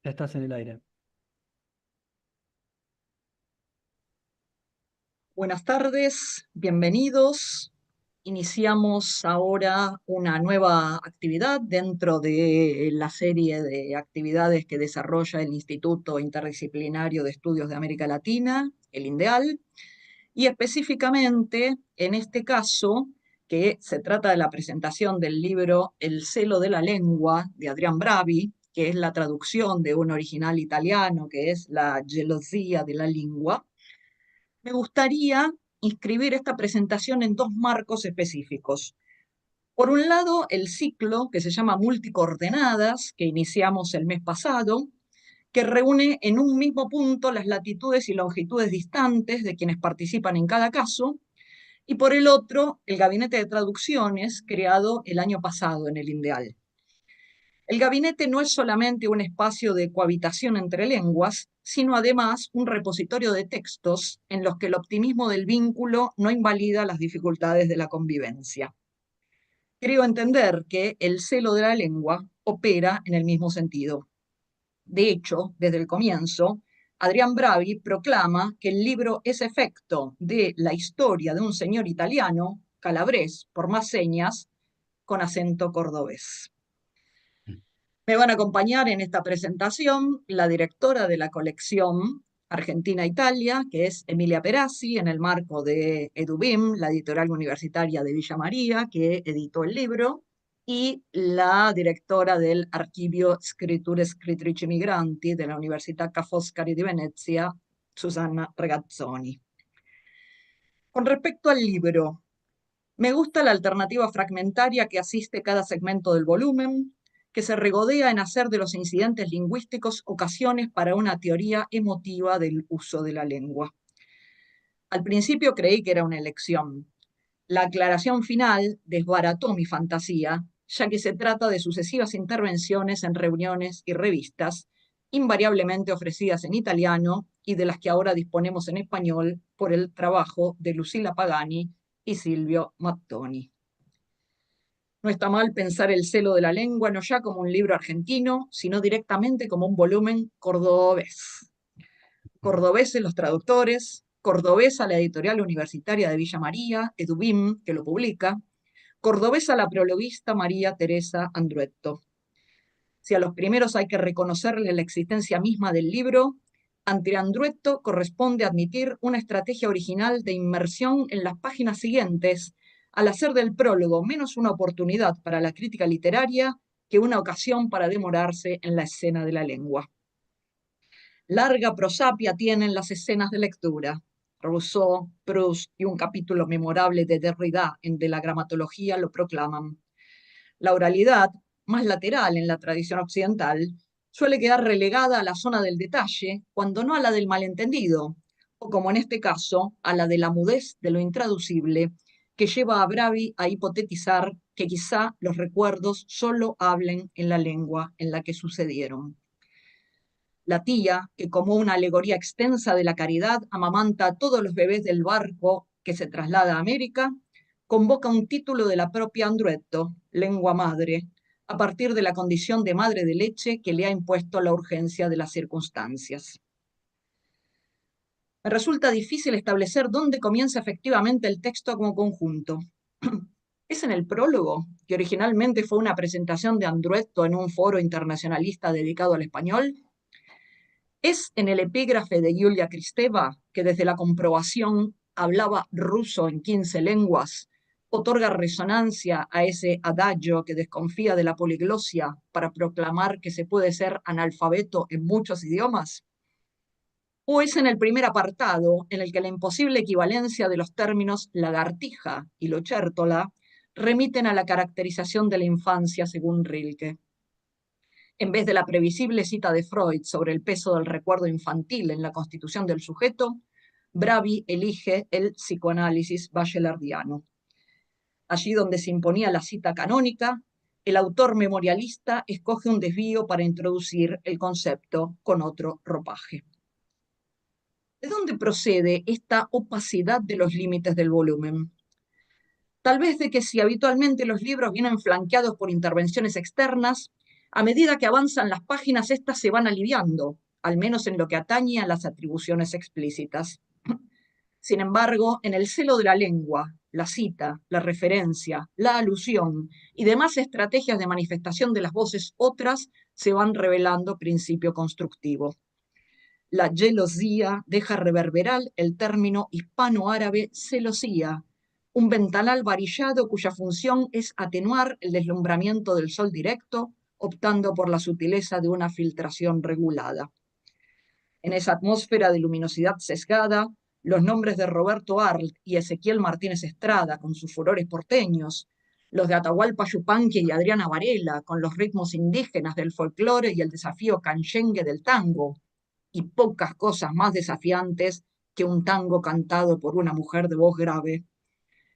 Ya estás en el aire. Buenas tardes, bienvenidos. Iniciamos ahora una nueva actividad dentro de la serie de actividades que desarrolla el Instituto Interdisciplinario de Estudios de América Latina, el INDEAL, y específicamente en este caso, que se trata de la presentación del libro El celo de la lengua de Adrián Bravi, que es la traducción de un original italiano que es La gelosia de la lingua. Me gustaría inscribir esta presentación en dos marcos específicos. Por un lado, el ciclo que se llama Multicoordenadas, que iniciamos el mes pasado, que reúne en un mismo punto las latitudes y longitudes distantes de quienes participan en cada caso, y por el otro, el Gabinete de Traducciones, creado el año pasado en el INDEAL. El gabinete no es solamente un espacio de cohabitación entre lenguas, sino además un repositorio de textos en los que el optimismo del vínculo no invalida las dificultades de la convivencia. Creo entender que el celo de la lengua opera en el mismo sentido. De hecho, desde el comienzo, Adrián Bravi proclama que el libro es efecto de la historia de un señor italiano, calabrés, por más señas, con acento cordobés. Me van a acompañar en esta presentación la directora de la colección Argentina-Italia, que es Emilia Perazzi, en el marco de Edubim, la editorial universitaria de Villa María, que editó el libro, y la directora del Archivio Scritture Scrittrici Migranti de la Università Ca' Foscari di Venezia, Susanna Regazzoni. Con respecto al libro, me gusta la alternativa fragmentaria que asiste cada segmento del volumen, que se regodea en hacer de los incidentes lingüísticos ocasiones para una teoría emotiva del uso de la lengua. Al principio creí que era una elección. La aclaración final desbarató mi fantasía, ya que se trata de sucesivas intervenciones en reuniones y revistas, invariablemente ofrecidas en italiano y de las que ahora disponemos en español por el trabajo de Lucila Pagani y Silvio Mattoni. No está mal pensar el celo de la lengua no ya como un libro argentino, sino directamente como un volumen cordobés. Cordobeses los traductores, cordobesa la editorial universitaria de Villa María, Edubim, que lo publica, cordobesa la prologuista María Teresa Andruetto. Si a los primeros hay que reconocerle la existencia misma del libro, ante Andruetto corresponde admitir una estrategia original de inmersión en las páginas siguientes, al hacer del prólogo menos una oportunidad para la crítica literaria que una ocasión para demorarse en la escena de la lengua. Larga prosapia tienen las escenas de lectura. Rousseau, Proust y un capítulo memorable de Derrida en De la gramatología lo proclaman. La oralidad, más lateral en la tradición occidental, suele quedar relegada a la zona del detalle, cuando no a la del malentendido, o como en este caso, a la de la mudez de lo intraducible, que lleva a Bravi a hipotetizar que quizá los recuerdos solo hablen en la lengua en la que sucedieron. La tía, que como una alegoría extensa de la caridad amamanta a todos los bebés del barco que se traslada a América, convoca un título de la propia Andruetto, lengua madre, a partir de la condición de madre de leche que le ha impuesto la urgencia de las circunstancias. Me resulta difícil establecer dónde comienza efectivamente el texto como conjunto. ¿Es en el prólogo, que originalmente fue una presentación de Andruetto en un foro internacionalista dedicado al español? ¿Es en el epígrafe de Yulia Kristeva, que desde la comprobación hablaba ruso en 15 lenguas, otorga resonancia a ese adagio que desconfía de la poliglosia para proclamar que se puede ser analfabeto en muchos idiomas? ¿O es en el primer apartado, en el que la imposible equivalencia de los términos lagartija y lochértola remiten a la caracterización de la infancia según Rilke? En vez de la previsible cita de Freud sobre el peso del recuerdo infantil en la constitución del sujeto, Bravi elige el psicoanálisis bachelardiano. Allí donde se imponía la cita canónica, el autor memorialista escoge un desvío para introducir el concepto con otro ropaje. ¿De dónde procede esta opacidad de los límites del volumen? Tal vez de que si habitualmente los libros vienen flanqueados por intervenciones externas, A medida que avanzan las páginas, éstas se van aliviando, al menos en lo que atañe a las atribuciones explícitas. Sin embargo, en el celo de la lengua, la cita, la referencia, la alusión y demás estrategias de manifestación de las voces otras se van revelando principio constructivo. La gelosía deja reverberar el término hispano-árabe celosía, un ventanal varillado cuya función es atenuar el deslumbramiento del sol directo, optando por la sutileza de una filtración regulada. En esa atmósfera de luminosidad sesgada, los nombres de Roberto Arlt y Ezequiel Martínez Estrada, con sus furores porteños, los de Atahualpa Yupanqui y Adriana Varela, con los ritmos indígenas del folclore y el desafío canchengue del tango, y pocas cosas más desafiantes que un tango cantado por una mujer de voz grave,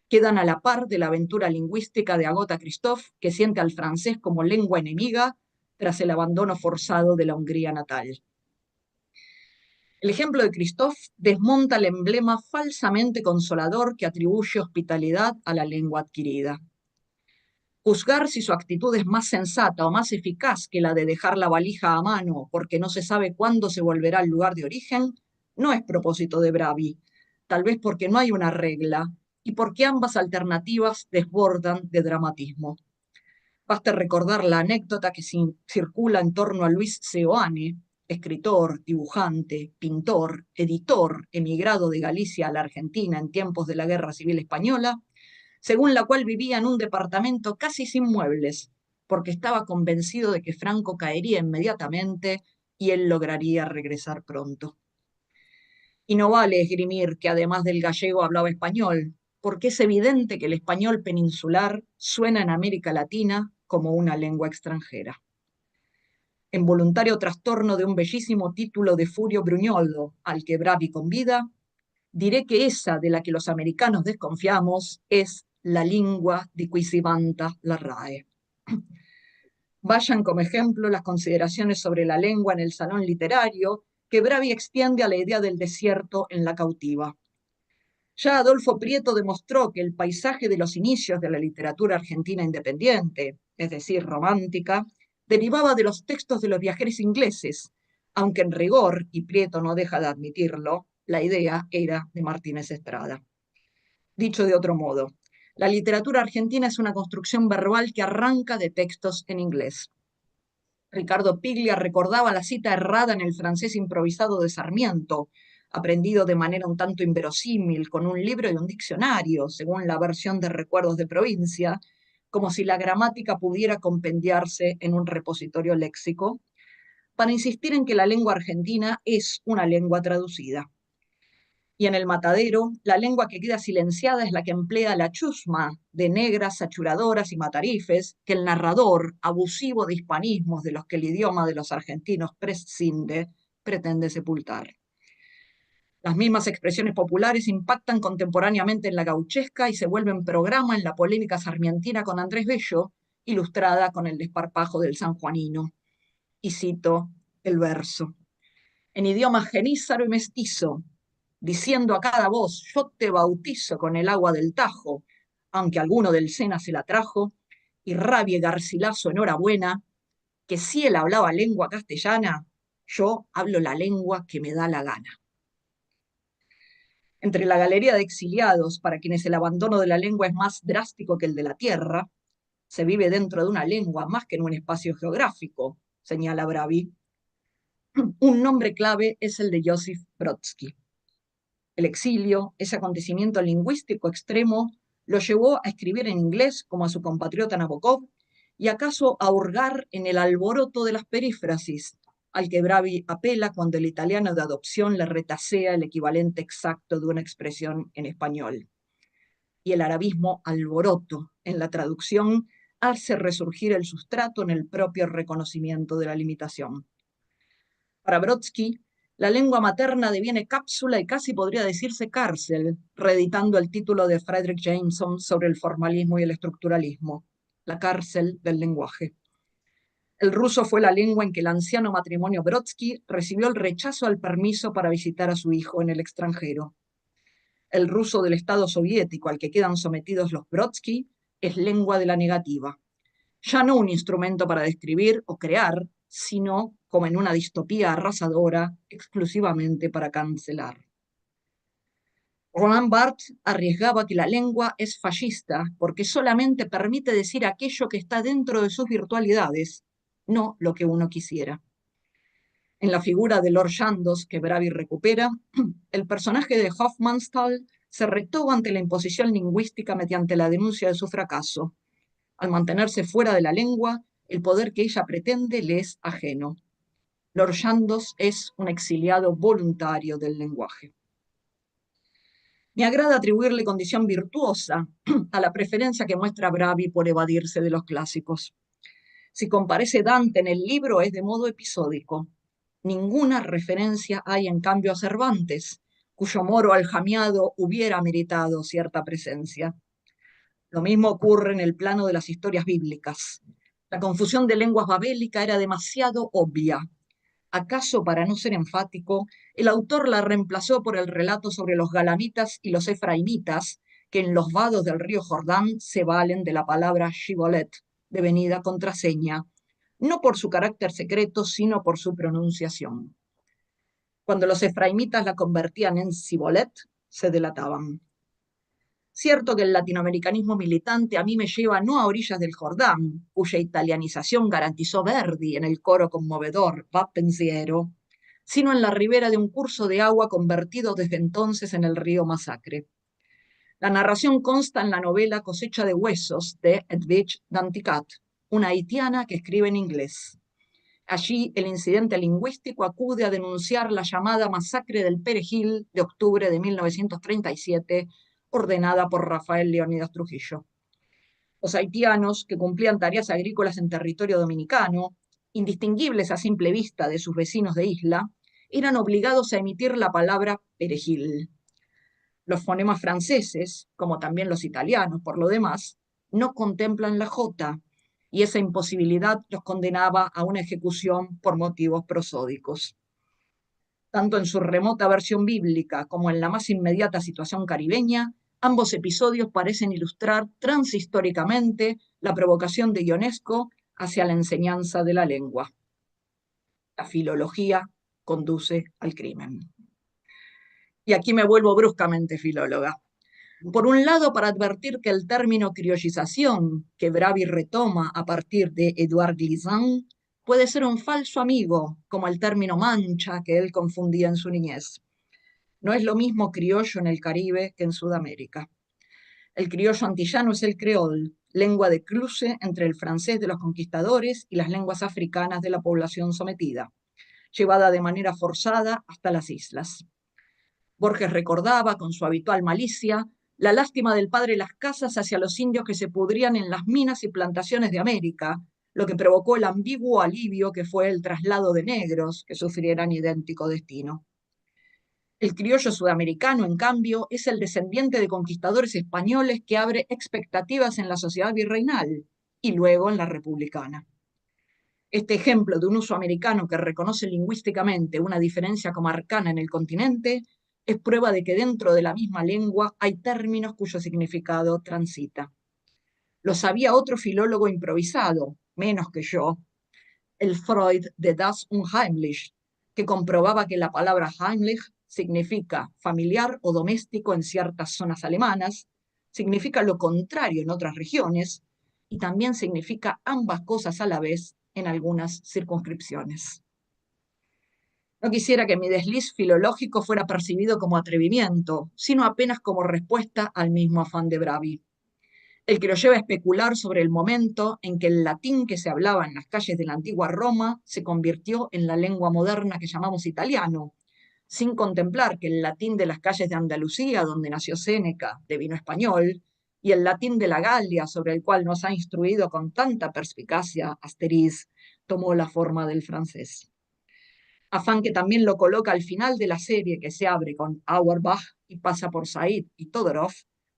quedan a la par de la aventura lingüística de Agota Christoph, que siente al francés como lengua enemiga tras el abandono forzado de la Hungría natal. El ejemplo de Christoph desmonta el emblema falsamente consolador que atribuye hospitalidad a la lengua adquirida. Juzgar si su actitud es más sensata o más eficaz que la de dejar la valija a mano porque no se sabe cuándo se volverá al lugar de origen no es propósito de Bravi, tal vez porque no hay una regla y porque ambas alternativas desbordan de dramatismo. Basta recordar la anécdota que circula en torno a Luis Seoane, escritor, dibujante, pintor, editor, emigrado de Galicia a la Argentina en tiempos de la Guerra Civil Española, según la cual vivía en un departamento casi sin muebles, porque estaba convencido de que Franco caería inmediatamente y él lograría regresar pronto. Y no vale esgrimir que además del gallego hablaba español, porque es evidente que el español peninsular suena en América Latina como una lengua extranjera. En voluntario trastorno de un bellísimo título de Furio Bruñoldo, al que Bravi convida, diré que esa de la que los americanos desconfiamos es la lingua di cui si vanta la RAE. Vayan como ejemplo las consideraciones sobre la lengua en el salón literario que Bravi extiende a la idea del desierto en La cautiva. Ya Adolfo Prieto demostró que el paisaje de los inicios de la literatura argentina independiente, es decir, romántica, derivaba de los textos de los viajeros ingleses, aunque en rigor, y Prieto no deja de admitirlo, la idea era de Martínez Estrada. Dicho de otro modo, la literatura argentina es una construcción verbal que arranca de textos en inglés. Ricardo Piglia recordaba la cita errada en el francés improvisado de Sarmiento, aprendido de manera un tanto inverosímil con un libro y un diccionario, según la versión de Recuerdos de Provincia, como si la gramática pudiera compendiarse en un repositorio léxico, para insistir en que la lengua argentina es una lengua traducida. Y en el matadero, la lengua que queda silenciada es la que emplea la chusma de negras achuradoras y matarifes que el narrador, abusivo de hispanismos de los que el idioma de los argentinos prescinde, pretende sepultar. Las mismas expresiones populares impactan contemporáneamente en la gauchesca y se vuelven programa en la polémica sarmientina con Andrés Bello, ilustrada con el desparpajo del sanjuanino. Y cito el verso. En idioma genízaro y mestizo, diciendo a cada voz, yo te bautizo con el agua del Tajo, aunque alguno del Sena se la trajo, y rabie Garcilaso enhorabuena, que si él hablaba lengua castellana, yo hablo la lengua que me da la gana. Entre la galería de exiliados, para quienes el abandono de la lengua es más drástico que el de la tierra, se vive dentro de una lengua más que en un espacio geográfico, señala Bravi. Un nombre clave es el de Josip Brodsky. El exilio, ese acontecimiento lingüístico extremo, lo llevó a escribir en inglés como a su compatriota Nabokov y acaso a hurgar en el alboroto de las perífrasis, al que Bravi apela cuando el italiano de adopción le retasea el equivalente exacto de una expresión en español. Y el arabismo alboroto en la traducción hace resurgir el sustrato en el propio reconocimiento de la limitación. Para Brodsky, la lengua materna deviene cápsula y casi podría decirse cárcel, reeditando el título de Frederick Jameson sobre el formalismo y el estructuralismo, la cárcel del lenguaje. El ruso fue la lengua en que el anciano matrimonio Brodsky recibió el rechazo al permiso para visitar a su hijo en el extranjero. El ruso del Estado soviético al que quedan sometidos los Brodsky es lengua de la negativa. ya no un instrumento para describir o crear, sino, como en una distopía arrasadora, exclusivamente para cancelar. Roland Barthes arriesgaba que la lengua es fascista porque solamente permite decir aquello que está dentro de sus virtualidades, no lo que uno quisiera. En la figura de Lord Chandos, que Bravi recupera, el personaje de Hofmannsthal se retuvo ante la imposición lingüística mediante la denuncia de su fracaso. Al mantenerse fuera de la lengua, el poder que ella pretende le es ajeno. Lord Chandos es un exiliado voluntario del lenguaje. Me agrada atribuirle condición virtuosa a la preferencia que muestra Bravi por evadirse de los clásicos. Si comparece Dante en el libro es de modo episódico. Ninguna referencia hay en cambio a Cervantes, cuyo moro aljamiado hubiera meritado cierta presencia. Lo mismo ocurre en el plano de las historias bíblicas. La confusión de lenguas babélica era demasiado obvia. ¿Acaso, para no ser enfático, el autor la reemplazó por el relato sobre los galamitas y los efraimitas, que en los vados del río Jordán se valen de la palabra shibolet, devenida contraseña, no por su carácter secreto, sino por su pronunciación? Cuando los efraimitas la convertían en sibolet, se delataban. Cierto que el latinoamericanismo militante a mí me lleva no a orillas del Jordán, cuya italianización garantizó Verdi en el coro conmovedor Va pensiero, sino en la ribera de un curso de agua convertido desde entonces en el río Masacre. La narración consta en la novela Cosecha de Huesos de Edwidge Danticat, una haitiana que escribe en inglés. Allí el incidente lingüístico acude a denunciar la llamada masacre del Perejil de octubre de 1937, ordenada por Rafael Leónidas Trujillo. Los haitianos, que cumplían tareas agrícolas en territorio dominicano, indistinguibles a simple vista de sus vecinos de isla, eran obligados a emitir la palabra perejil. Los fonemas franceses, como también los italianos por lo demás, no contemplan la J, y esa imposibilidad los condenaba a una ejecución por motivos prosódicos. Tanto en su remota versión bíblica como en la más inmediata situación caribeña, ambos episodios parecen ilustrar transhistóricamente la provocación de Ionesco hacia la enseñanza de la lengua. La filología conduce al crimen. Y aquí me vuelvo bruscamente filóloga. Por un lado, para advertir que el término criollización, que Bravi retoma a partir de Édouard Glissant, puede ser un falso amigo, como el término mancha que él confundía en su niñez. No es lo mismo criollo en el Caribe que en Sudamérica. El criollo antillano es el creol, lengua de cruce entre el francés de los conquistadores y las lenguas africanas de la población sometida, llevada de manera forzada hasta las islas. Borges recordaba, con su habitual malicia, la lástima del padre Las Casas hacia los indios que se pudrían en las minas y plantaciones de América, lo que provocó el ambiguo alivio que fue el traslado de negros que sufrieran idéntico destino. El criollo sudamericano, en cambio, es el descendiente de conquistadores españoles que abre expectativas en la sociedad virreinal y luego en la republicana. Este ejemplo de un uso americano que reconoce lingüísticamente una diferencia comarcana en el continente es prueba de que dentro de la misma lengua hay términos cuyo significado transita. Lo sabía otro filólogo improvisado, menos que yo, el Freud de Das Unheimlich, que comprobaba que la palabra Heimlich significa familiar o doméstico en ciertas zonas alemanas, significa lo contrario en otras regiones y también significa ambas cosas a la vez en algunas circunscripciones. No quisiera que mi desliz filológico fuera percibido como atrevimiento, sino apenas como respuesta al mismo afán de Bravi, el que lo lleva a especular sobre el momento en que el latín que se hablaba en las calles de la antigua Roma se convirtió en la lengua moderna que llamamos italiano, sin contemplar que el latín de las calles de Andalucía, donde nació Séneca, devino español, y el latín de la Galia, sobre el cual nos ha instruido con tanta perspicacia Asterix, tomó la forma del francés. Afán que también lo coloca al final de la serie, que se abre con Auerbach y pasa por Said y Todorov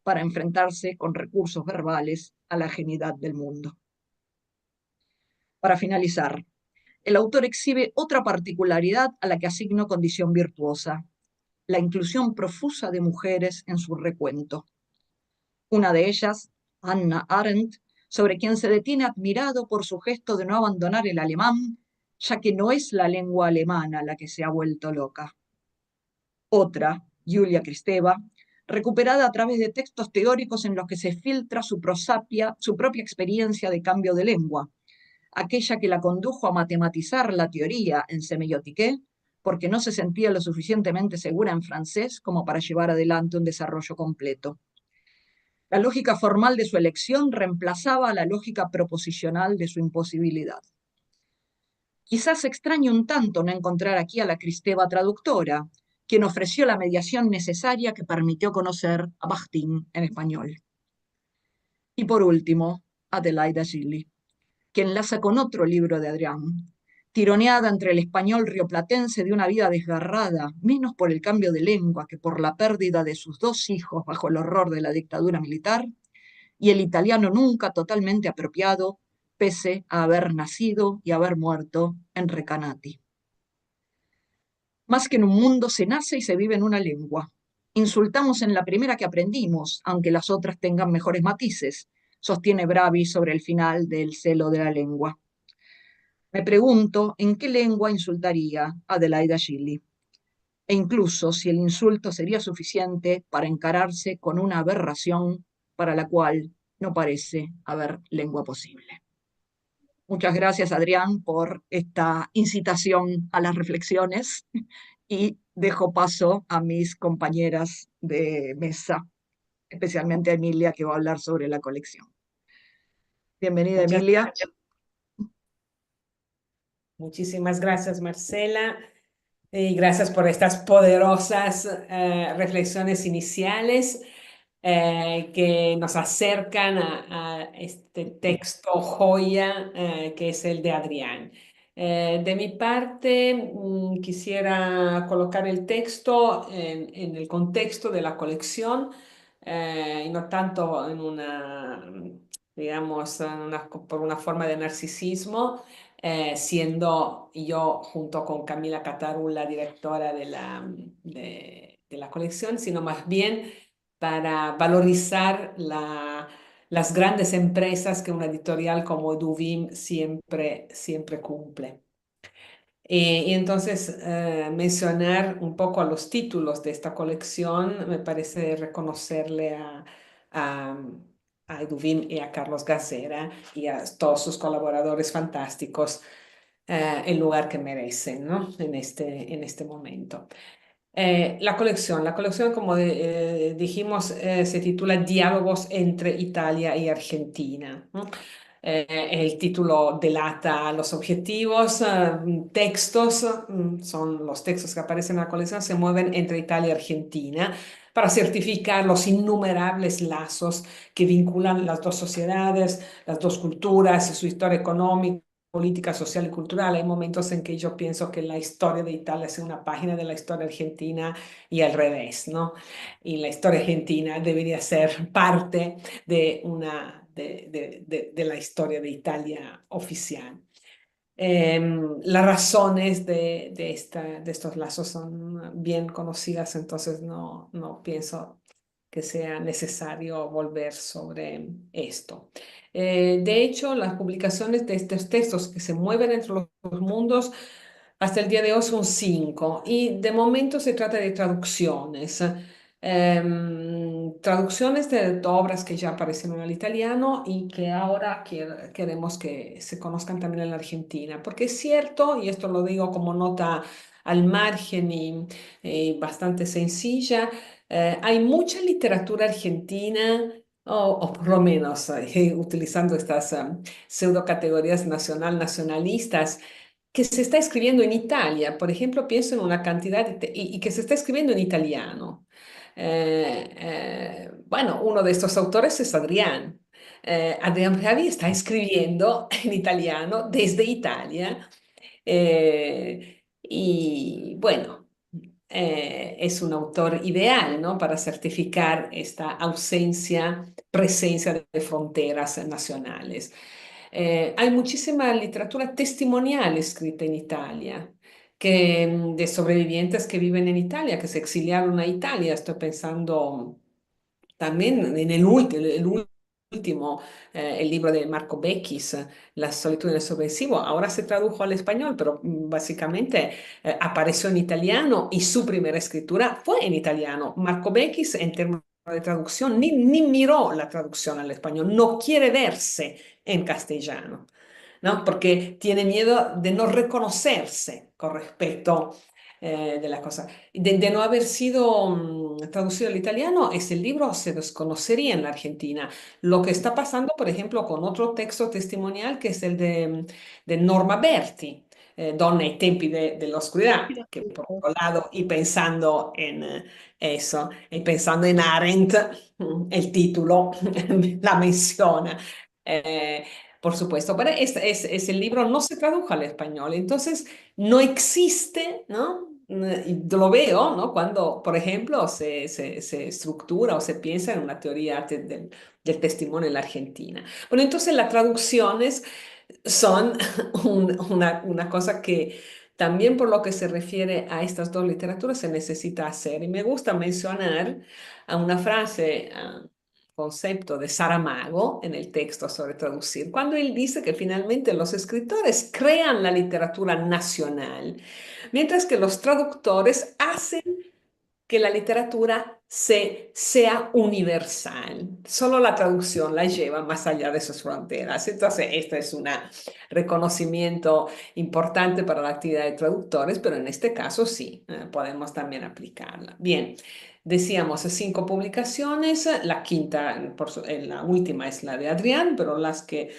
para enfrentarse con recursos verbales a la genialidad del mundo. Para finalizar, el autor exhibe otra particularidad a la que asigno condición virtuosa: la inclusión profusa de mujeres en su recuento. Una de ellas, Hannah Arendt, sobre quien se detiene admirado por su gesto de no abandonar el alemán, ya que no es la lengua alemana la que se ha vuelto loca. Otra, Julia Kristeva, recuperada a través de textos teóricos en los que se filtra su prosapia, su propia experiencia de cambio de lengua, aquella que la condujo a matematizar la teoría en semiotique, porque no se sentía lo suficientemente segura en francés como para llevar adelante un desarrollo completo. La lógica formal de su elección reemplazaba a la lógica proposicional de su imposibilidad. Quizás extrañe un tanto no encontrar aquí a la Cristeva traductora, quien ofreció la mediación necesaria que permitió conocer a Bakhtin en español. Y por último, Adelaida Gili, que enlaza con otro libro de Adrián, tironeada entre el español rioplatense de una vida desgarrada, menos por el cambio de lengua que por la pérdida de sus dos hijos bajo el horror de la dictadura militar, y el italiano nunca totalmente apropiado, pese a haber nacido y haber muerto en Recanati. Más que en un mundo se nace y se vive en una lengua. Insultamos en la primera que aprendimos, aunque las otras tengan mejores matices, sostiene Bravi sobre el final del Celo de la lengua. Me pregunto en qué lengua insultaría Adelaida Gili, e incluso si el insulto sería suficiente para encararse con una aberración para la cual no parece haber lengua posible. Muchas gracias, Adrián, por esta incitación a las reflexiones y dejo paso a mis compañeras de mesa, especialmente a Emilia, que va a hablar sobre la colección. Bienvenida, Muchas, Emilia. muchísimas gracias, Marcela, y gracias por estas poderosas reflexiones iniciales que nos acercan a este texto joya que es el de Adrián. De mi parte, quisiera colocar el texto en el contexto de la colección y no tanto en una, digamos, por una forma de narcisismo, siendo yo junto con Camila Cataru la directora de la colección, sino más bien para valorizar las grandes empresas que una editorial como Duvim siempre cumple. Y entonces mencionar un poco a los títulos de esta colección me parece reconocerle a, a Eduvim y a Carlos Gacera y a todos sus colaboradores fantásticos el lugar que merecen, ¿no? En este momento. La colección, como dijimos, se titula Diálogos entre Italia y Argentina, ¿no? El título delata los objetivos, textos, son los textos que aparecen en la colección, se mueven entre Italia y Argentina para certificar los innumerables lazos que vinculan las dos sociedades, las dos culturas, su historia económica, política, social y cultural. Hay momentos en que yo pienso que la historia de Italia es una página de la historia argentina y al revés, ¿no? Y la historia argentina debería ser parte de de la historia de Italia oficial. Las razones de estos lazos son bien conocidas, entonces no pienso que sea necesario volver sobre esto. De hecho, las publicaciones de estos textos que se mueven entre los mundos hasta el día de hoy son 5 y de momento se trata de traducciones. Traducciones de obras que ya aparecieron al italiano y que ahora queremos que se conozcan también en la Argentina, porque es cierto, y esto lo digo como nota al margen y bastante sencilla, hay mucha literatura argentina, o por lo menos utilizando estas pseudo categorías nacionalistas que se está escribiendo en Italia. Por ejemplo, pienso en una cantidad y que se está escribiendo en italiano. Bueno, uno de estos autores es Adrián. Adrián Bravi está escribiendo en italiano desde Italia. Y bueno, es un autor ideal, ¿no? Para certificar esta presencia de fronteras nacionales. Hay muchísima literatura testimonial escrita en Italia, de sobrevivientes que viven en Italia, que se exiliaron a Italia. Estoy pensando también en el último. último, el libro de Marco Beckis, La solitudine sovversivo, ahora se tradujo al español, pero básicamente apareció en italiano y su primera escritura fue en italiano. Marco Beckis, en términos de traducción, ni miró la traducción al español, no quiere verse en castellano, ¿no? Porque tiene miedo de no reconocerse con respecto de la cosa. De no haber sido traducido al italiano, ese libro se desconocería en la Argentina. Lo que está pasando, por ejemplo, con otro texto testimonial que es el de Norma Berti, Donne ai tempi de la oscuridad, que por otro lado, y pensando en eso, y pensando en Arendt, el título la menciona. Eh, por supuesto, pero ese libro no se tradujo al español, entonces no existe, ¿no? Y lo veo, ¿no? Cuando, por ejemplo, se estructura o se piensa en una teoría del testimonio en la Argentina. Bueno, entonces las traducciones son una cosa que también por lo que se refiere a estas dos literaturas se necesita hacer. Y me gusta mencionar a una frase, concepto de Saramago en el texto sobre traducir, cuando él dice que finalmente los escritores crean la literatura nacional, mientras que los traductores hacen que la literatura sea universal. Solo la traducción la lleva más allá de sus fronteras. Entonces, este es un reconocimiento importante para la actividad de traductores, pero en este caso sí, podemos también aplicarla. Bien, decíamos 5 publicaciones, la quinta, la última es la de Adrián, pero las que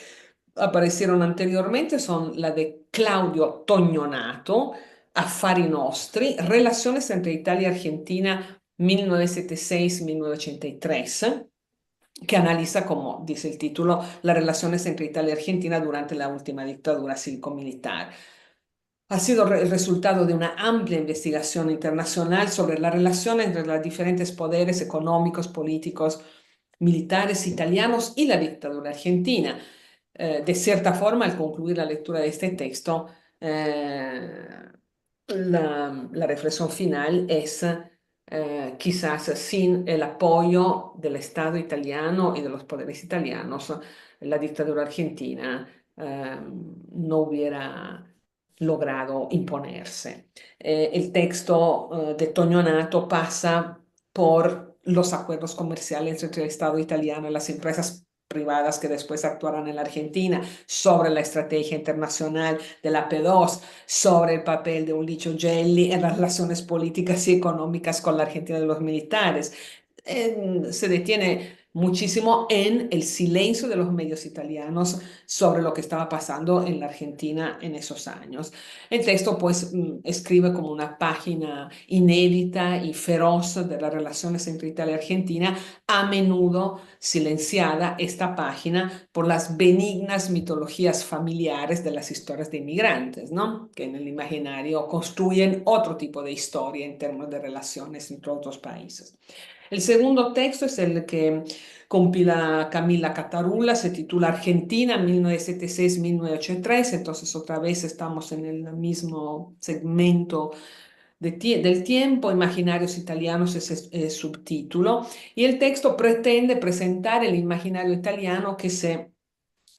aparecieron anteriormente son la de Claudio Tognonato, Affari Nostri, Relaciones entre Italia y Argentina 1976-1983, que analiza, como dice el título, las relaciones entre Italia y Argentina durante la última dictadura cívico-militar. Ha sido el resultado de una amplia investigación internacional sobre la relación entre los diferentes poderes económicos, políticos, militares italianos y la dictadura argentina. De cierta forma, al concluir la lectura de este texto, la reflexión final es quizás sin el apoyo del Estado italiano y de los poderes italianos, la dictadura argentina no hubiera logrado imponerse. El texto de Toñonato pasa por los acuerdos comerciales entre el Estado italiano y las empresas privadas que después actuaron en la Argentina, sobre la estrategia internacional de la P2, sobre el papel de Ulicio Gelli en las relaciones políticas y económicas con la Argentina de los militares. Se detiene muchísimo en el silencio de los medios italianos sobre lo que estaba pasando en la Argentina en esos años. El texto pues escribe como una página inédita y feroz de las relaciones entre Italia y Argentina, a menudo silenciada esta página por las benignas mitologías familiares de las historias de inmigrantes, ¿no? Que en el imaginario construyen otro tipo de historia en términos de relaciones entre otros países. El segundo texto es el que compila Camila Catarula, se titula Argentina 1976-1983, entonces otra vez estamos en el mismo segmento del tiempo, Imaginarios Italianos es el subtítulo, y el texto pretende presentar el imaginario italiano que se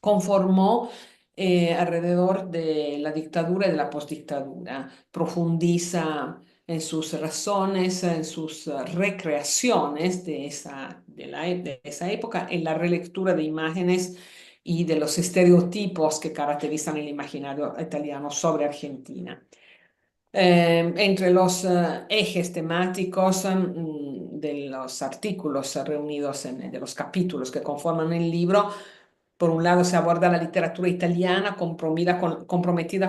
conformó alrededor de la dictadura y de la postdictadura. Profundiza en sus razones, en sus recreaciones de esa época, en la relectura de imágenes y de los estereotipos que caracterizan el imaginario italiano sobre Argentina. Entre los ejes temáticos de los artículos reunidos de los capítulos que conforman el libro, por un lado se aborda la literatura italiana comprometida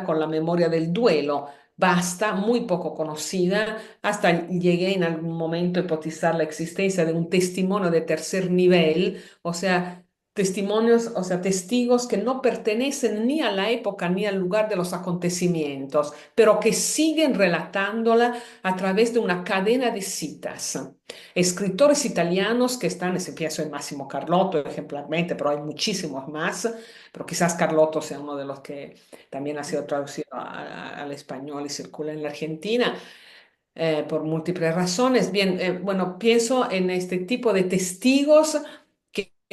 con la memoria del duelo, vasta, muy poco conocida, hasta llegué en algún momento a hipotizar la existencia de un testimonio de tercer nivel, o sea, testimonios, o sea, testigos que no pertenecen ni a la época ni al lugar de los acontecimientos, pero que siguen relatándola a través de una cadena de citas. Escritores italianos que están, ese pienso en Massimo Carlotto ejemplarmente, pero hay muchísimos más, pero quizás Carlotto sea uno de los que también ha sido traducido al español y circula en la Argentina por múltiples razones. Bien, bueno, pienso en este tipo de testigos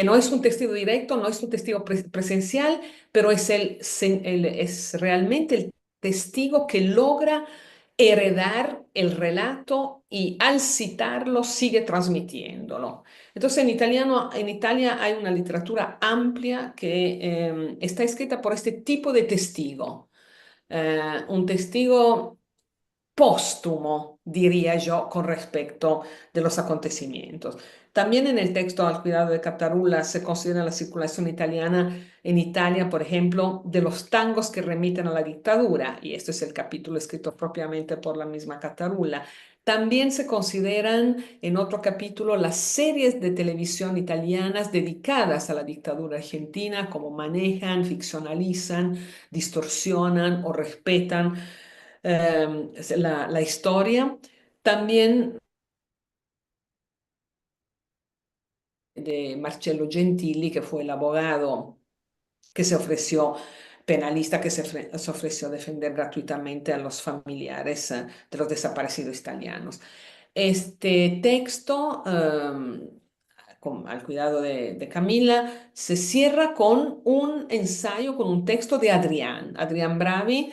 no es un testigo directo, no es un testigo presencial, pero es, es realmente el testigo que logra heredar el relato y al citarlo sigue transmitiéndolo. Entonces en italiano, en Italia hay una literatura amplia que está escrita por este tipo de testigo. Un testigo póstumo, diría yo, con respecto de los acontecimientos. También en el texto Al cuidado de Catarula se considera la circulación italiana en Italia, por ejemplo, de los tangos que remiten a la dictadura, y esto es el capítulo escrito propiamente por la misma Catarula. También se consideran en otro capítulo las series de televisión italianas dedicadas a la dictadura argentina, como manejan, ficcionalizan, distorsionan o respetan la historia. También de Marcello Gentili, que fue el abogado que se ofreció, penalista que se ofreció a defender gratuitamente a los familiares de los desaparecidos italianos. Este texto, al cuidado de Camila, se cierra con un ensayo, con un texto de Adrián Bravi,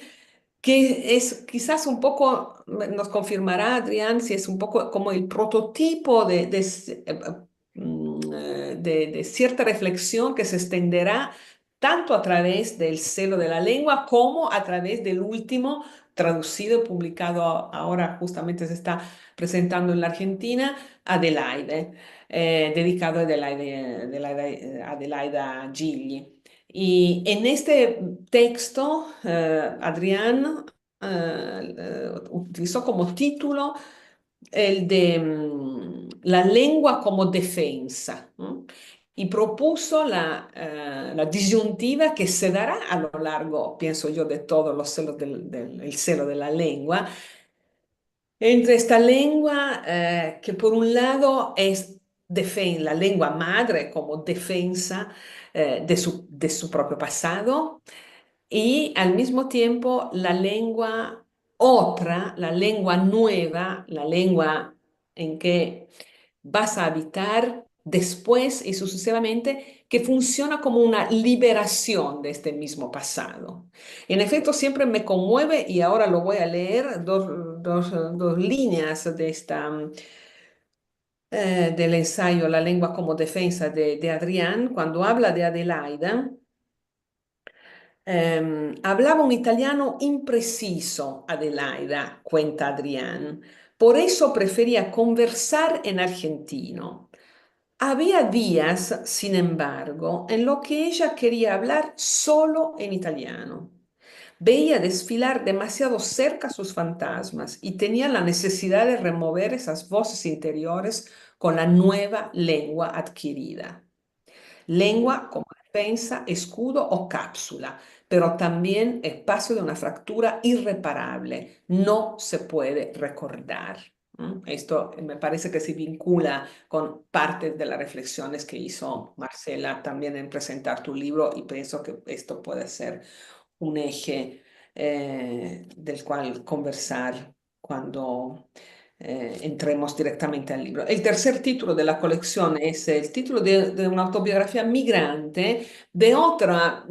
que es quizás un poco, nos confirmará Adrián, si es un poco como el prototipo de cierta reflexión que se extenderá tanto a través del celo de la lengua como a través del último traducido y publicado ahora justamente se está presentando en la Argentina, Adelaide, dedicado a Adelaida Gigli. Y en este texto, Adrián utilizó como título el de la lengua como defensa, ¿no? Y propuso la disyuntiva que se dará a lo largo, pienso yo, de todos los celos el celo de la lengua, entre esta lengua que por un lado es la lengua madre como defensa de su propio pasado y al mismo tiempo la lengua otra, la lengua nueva, la lengua en que vas a habitar después y sucesivamente, que funciona como una liberación de este mismo pasado. En efecto, siempre me conmueve, y ahora lo voy a leer, dos líneas de del ensayo La lengua como defensa de Adrián, cuando habla de Adelaida. Hablaba un italiano impreciso, Adelaida, cuenta Adrián. Por eso prefería conversar en argentino. Había días, sin embargo, en los que ella quería hablar solo en italiano. Veía desfilar demasiado cerca sus fantasmas y tenía la necesidad de remover esas voces interiores con la nueva lengua adquirida. Lengua como defensa, escudo o cápsula, pero también espacio de una fractura irreparable. No se puede recordar. Esto me parece que se vincula con parte de las reflexiones que hizo Marcela también en presentar tu libro y pienso que esto puede ser un eje del cual conversar cuando entremos directamente al libro. El tercer título de la colección es el título de una autobiografía migrante de otra,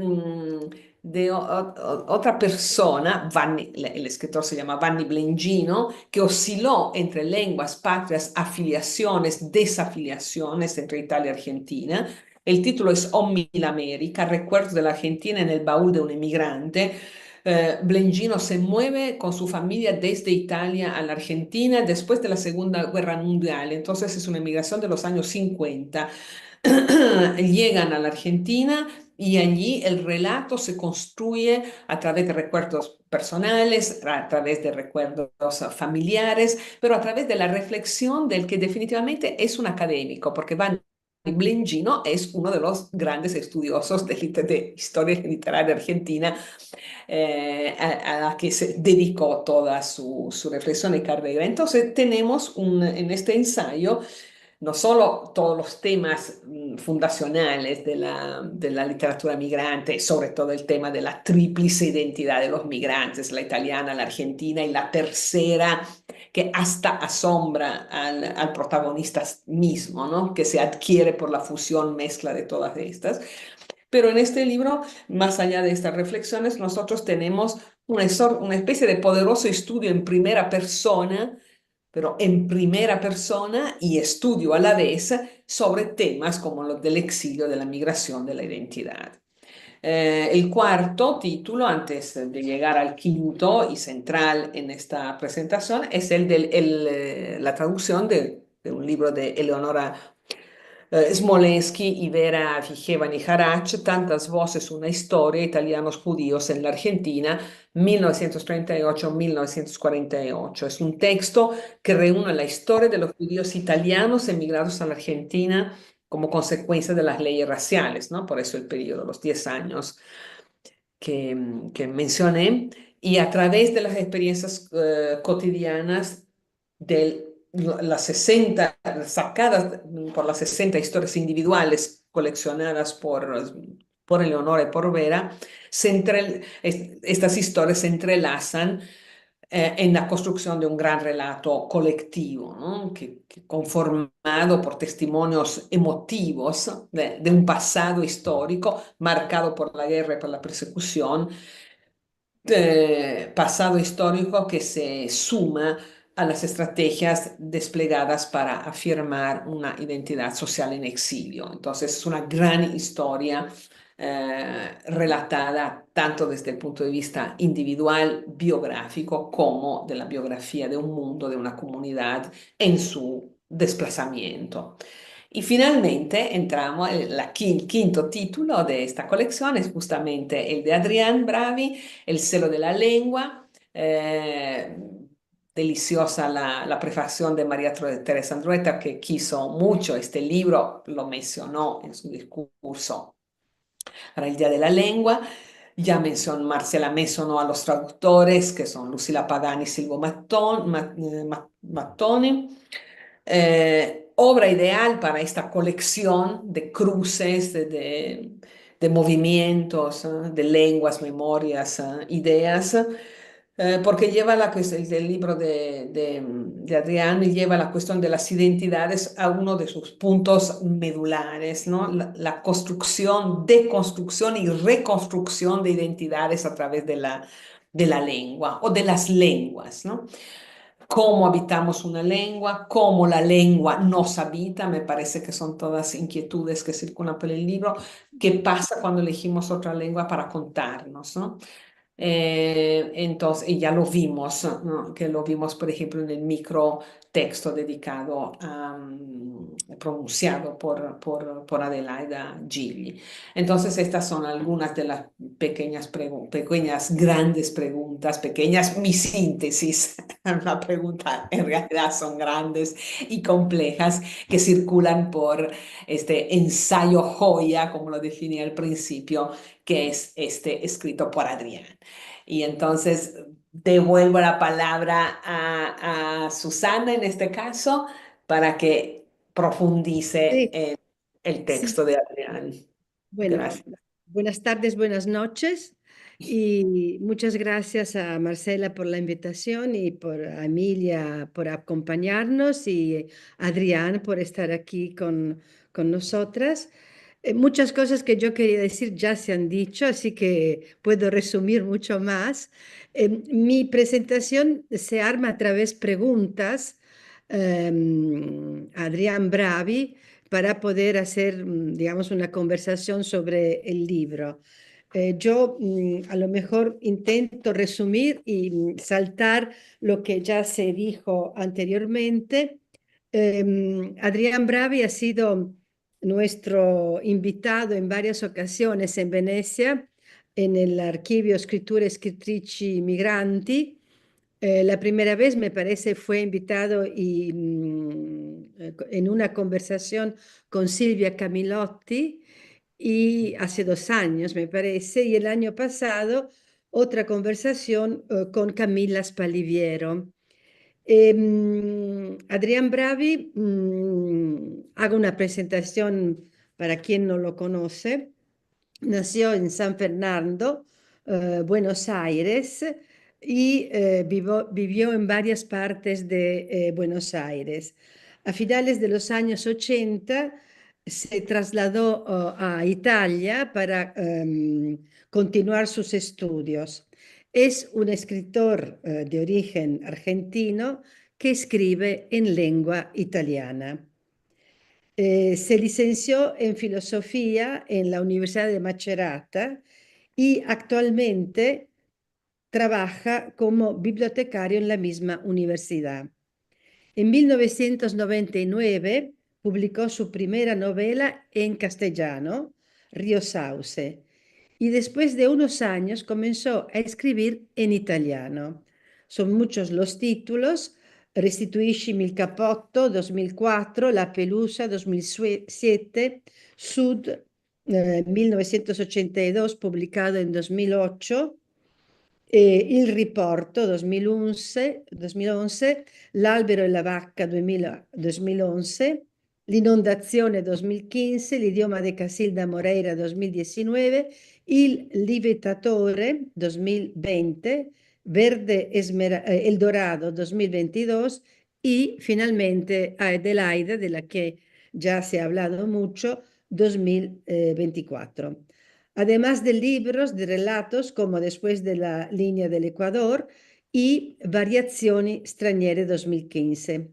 otra persona, el escritor se llama Vanni Blengino, que osciló entre lenguas, patrias, afiliaciones, desafiliaciones entre Italia y Argentina. El título es On Mil América, Recuerdos de la Argentina en el baúl de un emigrante. Blengino se mueve con su familia desde Italia a la Argentina después de la Segunda Guerra Mundial, entonces es una emigración de los años 50. Llegan a la Argentina y allí el relato se construye a través de recuerdos personales, a través de recuerdos familiares, pero a través de la reflexión del que definitivamente es un académico, porque Van Blengino es uno de los grandes estudiosos de historia literaria argentina a la que se dedicó toda su reflexión y carrera. Entonces tenemos en este ensayo no solo todos los temas fundacionales de la literatura migrante, sobre todo el tema de la tríplice identidad de los migrantes, la italiana, la argentina y la tercera, que hasta asombra al protagonista mismo, ¿no? Que se adquiere por la fusión, mezcla de todas estas. Pero en este libro, más allá de estas reflexiones, nosotros tenemos una especie de poderoso estudio en primera persona, pero en primera persona y estudio a la vez sobre temas como los del exilio, de la migración, de la identidad. El cuarto título, antes de llegar al quinto y central en esta presentación, es la traducción de un libro de Eleonora Smolensky y Vera Fijevani Harach, Tantas voces, una historia, italianos judíos en la Argentina, 1938-1948. Es un texto que reúne la historia de los judíos italianos emigrados a la Argentina como consecuencia de las leyes raciales, ¿no? Por eso el periodo, los 10 años que mencioné, y a través de las experiencias cotidianas de las 60, sacadas por las 60 historias individuales coleccionadas por Eleonora y por Vera, estas historias se entrelazan en la construcción de un gran relato colectivo, ¿no? Conformado por testimonios emotivos de un pasado histórico marcado por la guerra y por la persecución, pasado histórico que se suma a las estrategias desplegadas para afirmar una identidad social en exilio. Entonces es una gran historia relatada tanto desde el punto de vista individual, biográfico, como de la biografía de un mundo, de una comunidad en su desplazamiento. Y finalmente entramos, el quinto título de esta colección es justamente el de Adrián Bravi, El celo de la lengua. Deliciosa la prefación de María Teresa Andrueta, que quiso mucho este libro, lo mencionó en su discurso para el Día de la Lengua. Ya Marcela mencionó a los traductores, que son Lucila Pagani y Silvio Mattoni. Obra ideal para esta colección de cruces, de movimientos, de lenguas, memorias, ideas, porque lleva el libro de Adrián lleva la cuestión de las identidades a uno de sus puntos medulares, ¿no? La construcción, deconstrucción y reconstrucción de identidades a través de la lengua o de las lenguas, ¿no? Cómo habitamos una lengua, cómo la lengua nos habita, me parece que son todas inquietudes que circulan por el libro. ¿Qué pasa cuando elegimos otra lengua para contarnos, ¿no? Entonces, y ya lo vimos, ¿no? Que lo vimos, por ejemplo, en el microtexto dedicado pronunciado por Adelaida Gigli. Entonces, estas son algunas de las pequeñas, grandes preguntas, pequeñas mi síntesis. La pregunta en realidad son grandes y complejas que circulan por este ensayo joya, como lo definí al principio, que es este escrito por Adrián. Y entonces devuelvo la palabra a Susana en este caso para que profundice Sí, en el sí. texto de Adrián. Bueno, Gracias. buenas tardes, buenas noches y muchas gracias a Marcela por la invitación y a Emilia por acompañarnos y a Adrián por estar aquí con nosotras. Muchas cosas que yo quería decir ya se han dicho, así que puedo resumir mucho más. Mi presentación se arma a través de preguntas. Adrián Bravi para poder hacer, digamos, una conversación sobre el libro. Yo a lo mejor intento resumir y saltar lo que ya se dijo anteriormente. Adrián Bravi ha sido nuestro invitado en varias ocasiones en Venecia, en el Archivio Scritture e Scrittrici Migranti. La primera vez me parece fue invitado en una conversación con Silvia Camilotti y hace 2 años me parece, y el año pasado otra conversación con Camilla Spaliviero. Adrián Bravi, hago una presentación para quien no lo conoce. Nació en San Fernando, Buenos Aires, y vivió en varias partes de Buenos Aires. A finales de los años 80 se trasladó a Italia para continuar sus estudios. Es un escritor de origen argentino que escribe en lengua italiana. Se licenció en filosofía en la Universidad de Macerata y actualmente trabaja como bibliotecario en la misma universidad. En 1999 publicó su primera novela en castellano, Río Sauce, y después de unos años comenzó a escribir en italiano. Son muchos los títulos: Restituiscimi il cappotto, 2004, La Pelusa, 2007, Sud, 1982, publicado en 2008, Il Riporto, 2011, L'Albero e la Vacca, 2011, L'inondazione, 2015, L'idioma de Casilda Moreira, 2019, Il Livetatore, 2020, El Dorado, 2022, y finalmente Adelaide, de la que ya se ha hablado mucho, 2024. Además de libros de relatos como Después de la línea del Ecuador y Variazioni straniere 2015,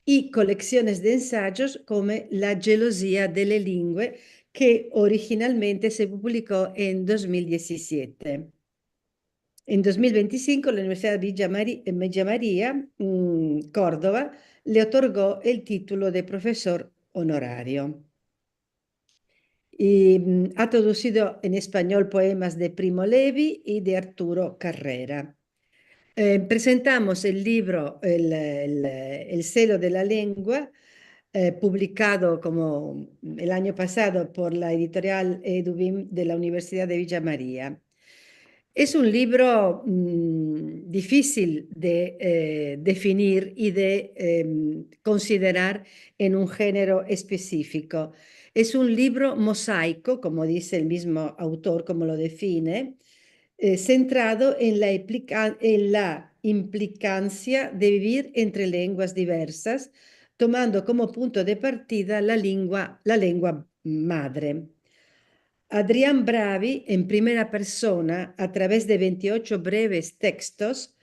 y colecciones de ensayos como La gelosia delle lingue, que originalmente se publicó en 2017. En 2025 la Universidad de Villa María, Córdoba, le otorgó el título de profesor honorario. Y ha traducido en español poemas de Primo Levi y de Arturo Carrera. Presentamos el libro El celo de la lengua, publicado como el año pasado por la editorial Edubim de la Universidad de Villa María. Es un libro difícil de definir y de considerar en un género específico. Es un libro mosaico, como dice el mismo autor, como lo define, centrado en la implicancia de vivir entre lenguas diversas, tomando como punto de partida la lengua madre. Adrián Bravi, en primera persona, a través de 28 breves textos,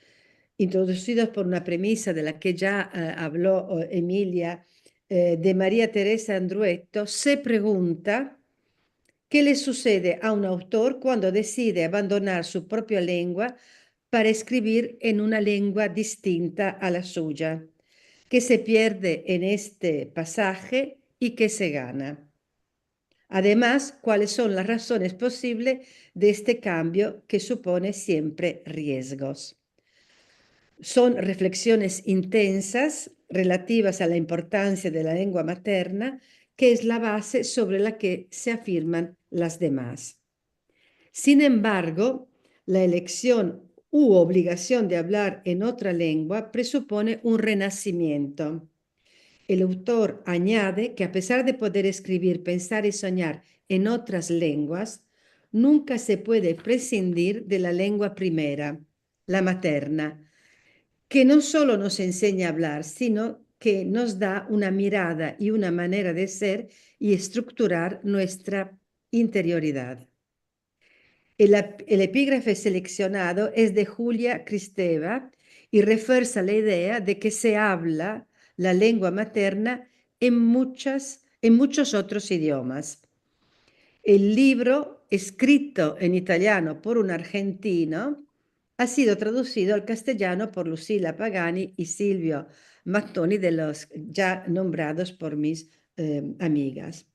introducidos por una premisa de la que ya habló Emilia, de María Teresa Andruetto, se pregunta qué le sucede a un autor cuando decide abandonar su propia lengua para escribir en una lengua distinta a la suya, qué se pierde en este pasaje y qué se gana. Además, cuáles son las razones posibles de este cambio que supone siempre riesgos. Son reflexiones intensas relativas a la importancia de la lengua materna, que es la base sobre la que se afirman las demás. Sin embargo, la elección u obligación de hablar en otra lengua presupone un renacimiento. El autor añade que a pesar de poder escribir, pensar y soñar en otras lenguas, nunca se puede prescindir de la lengua primera, la materna, que no solo nos enseña a hablar, sino que nos da una mirada y una manera de ser y estructurar nuestra interioridad. El epígrafe seleccionado es de Julia Kristeva y refuerza la idea de que se habla la lengua materna en muchos otros idiomas. El libro, escrito en italiano por un argentino, ha sido traducido al castellano por Lucila Pagani y Silvio Mattoni, de los ya nombrados por mis amigas.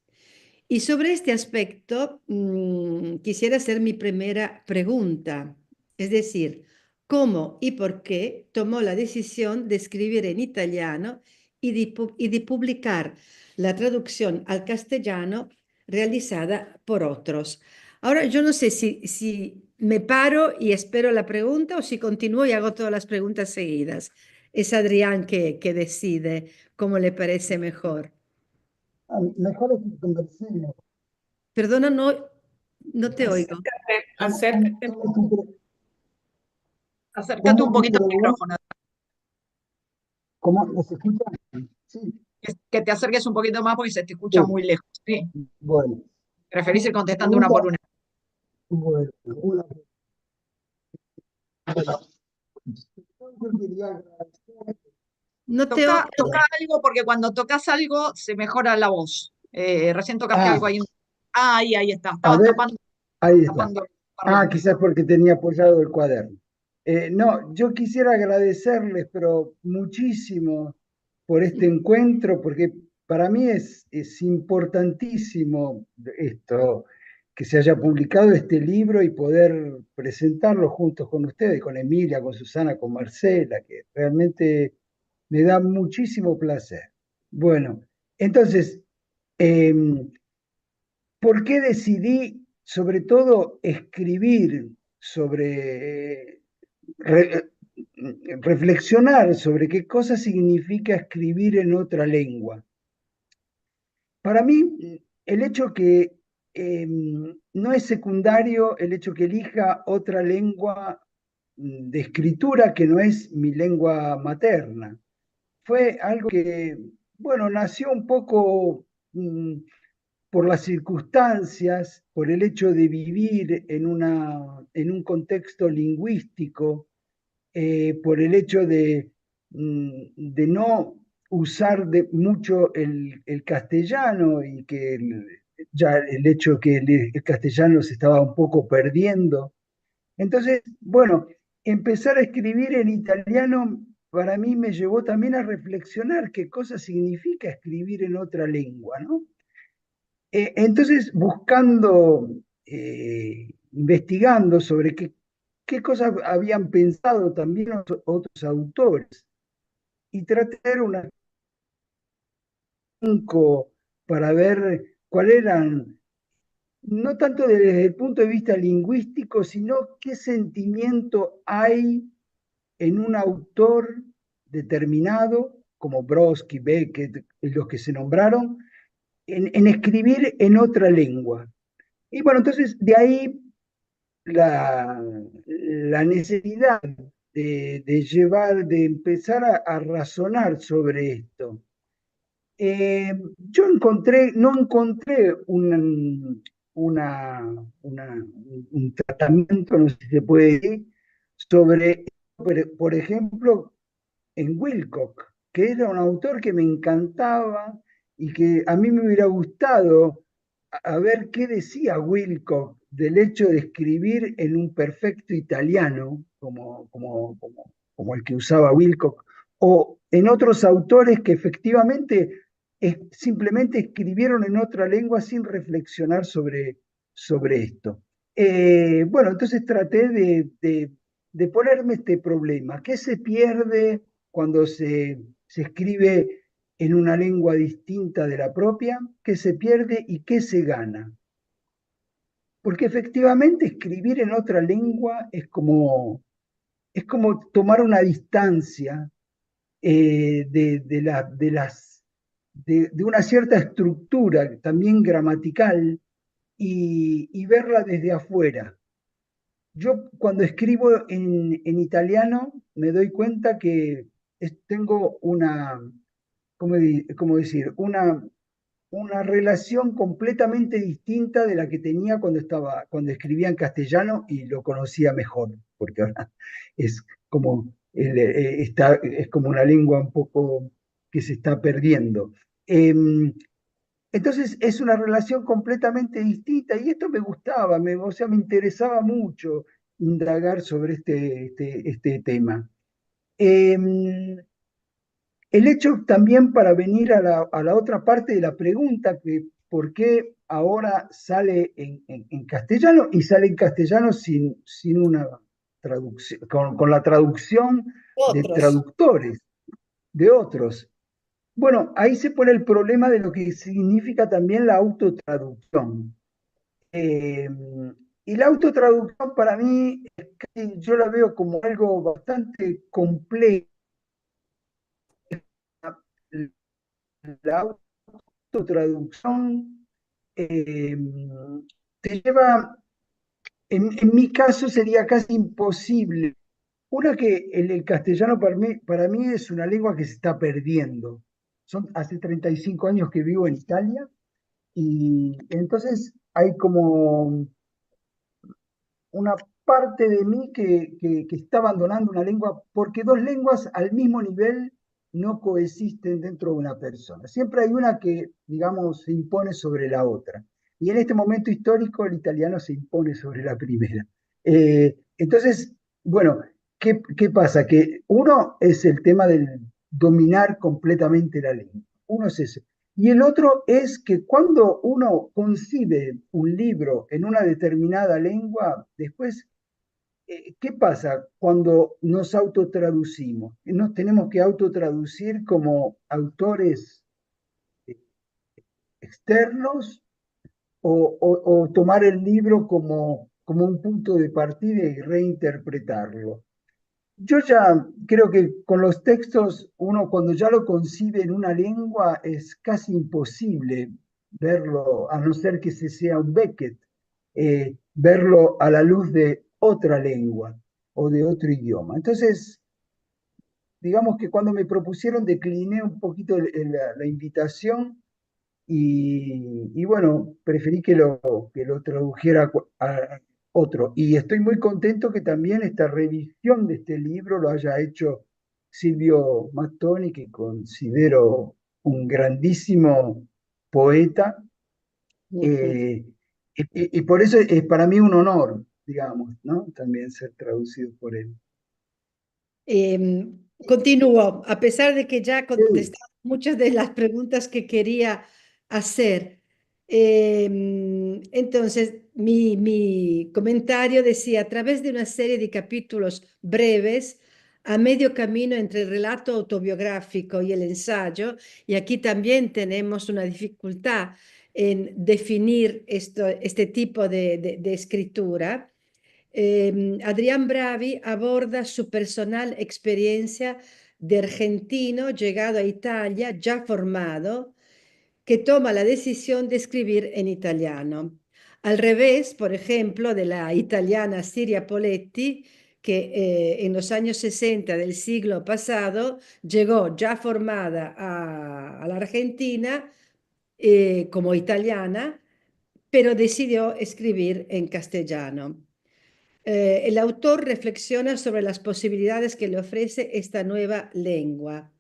Y sobre este aspecto quisiera hacer mi primera pregunta, es decir, ¿cómo y por qué tomó la decisión de escribir en italiano y de publicar la traducción al castellano realizada por otros? Ahora, yo no sé si me paro y espero la pregunta o si continúo y hago todas las preguntas seguidas. es Adrián que decide cómo le parece mejor. Mejor es que conversemos. Perdona, no te oigo. Acércate. Acércate un ¿Cómo poquito al micrófono, ¿Cómo se escucha? Sí, que te acerques un poquito más porque se te escucha sí, muy lejos. Sí, bueno. preferís ir La contestando una pregunta, por una. bueno, yo quería agradecer. No te Toca oigo. algo porque cuando tocas algo se mejora la voz. Recién tocaste Ah, algo ahí. Ah, ahí está. a Estabas ver, ahí está. tapando el Ah, parlante. quizás porque tenía apoyado el cuaderno. No, yo quisiera agradecerles, pero muchísimo por este encuentro, porque para mí es importantísimo esto, que se haya publicado este libro y poder presentarlo juntos con ustedes, con Emilia, con Susana, con Marcela, que realmente me da muchísimo placer. Bueno, entonces, em, ¿por qué decidí, sobre todo, escribir sobre, reflexionar sobre qué cosa significa escribir en otra lengua? Para mí, el hecho que no es secundario el hecho que elija otra lengua de escritura que no es mi lengua materna. Fue algo que, bueno, nació un poco por las circunstancias, por el hecho de vivir en un contexto lingüístico, por el hecho de no usar mucho el castellano y que ya el hecho que el castellano se estaba un poco perdiendo. Entonces, bueno, empezar a escribir en italiano para mí me llevó también a reflexionar qué cosa significa escribir en otra lengua, ¿no? Entonces, buscando, investigando sobre qué cosas habían pensado también otros autores, y traté de hacer una cinco para ver cuáles eran, no tanto desde el punto de vista lingüístico, sino qué sentimiento hay en un autor determinado, como Brodsky, Beckett, los que se nombraron, en escribir en otra lengua. Y bueno, entonces de ahí la necesidad de empezar a razonar sobre esto. Yo no encontré una, un tratamiento, no sé si se puede decir, sobre, por ejemplo, en Wilcock, que era un autor que me encantaba y que a mí me hubiera gustado a ver qué decía Wilcock del hecho de escribir en un perfecto italiano, como el que usaba Wilcock, o en otros autores que efectivamente simplemente escribieron en otra lengua sin reflexionar sobre esto. Bueno, entonces traté de ponerme este problema. ¿Qué se pierde cuando se escribe en una lengua distinta de la propia? ¿Qué se pierde y qué se gana? Porque efectivamente escribir en otra lengua es como tomar una distancia de una cierta estructura, también gramatical, y verla desde afuera. Yo cuando escribo en italiano me doy cuenta que tengo ¿cómo decir? Una relación completamente distinta de la que tenía cuando escribía en castellano y lo conocía mejor, porque ahora es como, es como una lengua un poco que se está perdiendo. Entonces es una relación completamente distinta y esto me gustaba, o sea, me interesaba mucho indagar sobre este tema. Eh, el hecho también para venir a la otra parte de la pregunta, que por qué ahora sale en castellano y sale en castellano sin una traducción, con la traducción de Otros. traductores, de otros. Bueno, ahí se pone el problema de lo que significa también la autotraducción. Eh, y la autotraducción para mí, yo la veo como algo bastante complejo la autotraducción eh, te lleva, en mi caso sería casi imposible. Una que el castellano para mí es una lengua que se está perdiendo. Hace 35 años que vivo en Italia y entonces hay como una parte de mí que está abandonando una lengua, porque dos lenguas al mismo nivel no coexisten dentro de una persona. Siempre hay una que, digamos, se impone sobre la otra. Y en este momento histórico el italiano se impone sobre la primera. Entonces, bueno, ¿qué pasa? Que uno es el tema del dominar completamente la lengua. Uno es ese. Y el otro es que cuando uno concibe un libro en una determinada lengua, después, ¿qué pasa cuando nos autotraducimos? Nos tenemos que autotraducir como autores eh, externos o tomar el libro como un punto de partida y reinterpretarlo. Yo ya creo que con los textos, uno cuando ya lo concibe en una lengua es casi imposible verlo, a no ser que se sea un Beckett, verlo a la luz de otra lengua o de otro idioma. Entonces, digamos que cuando me propusieron decliné un poquito la invitación y bueno, preferí que lo tradujera a otro. Y estoy muy contento que también esta revisión de este libro lo haya hecho Silvio Mattoni, que considero un grandísimo poeta. Ujú. eh, y por eso es para mí un honor, digamos, ¿no? También ser traducido por él. Continúo, a pesar de que ya he Sí, contestado muchas de las preguntas que quería hacer. Entonces, mi comentario decía, a través de una serie de capítulos breves, a medio camino entre el relato autobiográfico y el ensayo, y aquí también tenemos una dificultad en definir este tipo de escritura. Adrián Bravi aborda su personal experiencia de argentino llegado a Italia, ya formado, que toma la decisión de escribir en italiano. Al revés, por ejemplo, de la italiana Siria Poletti, que en los años 60 del siglo pasado llegó ya formada a la Argentina como italiana, pero decidió escribir en castellano. El autor reflexiona sobre las posibilidades que le ofrece esta nueva lengua.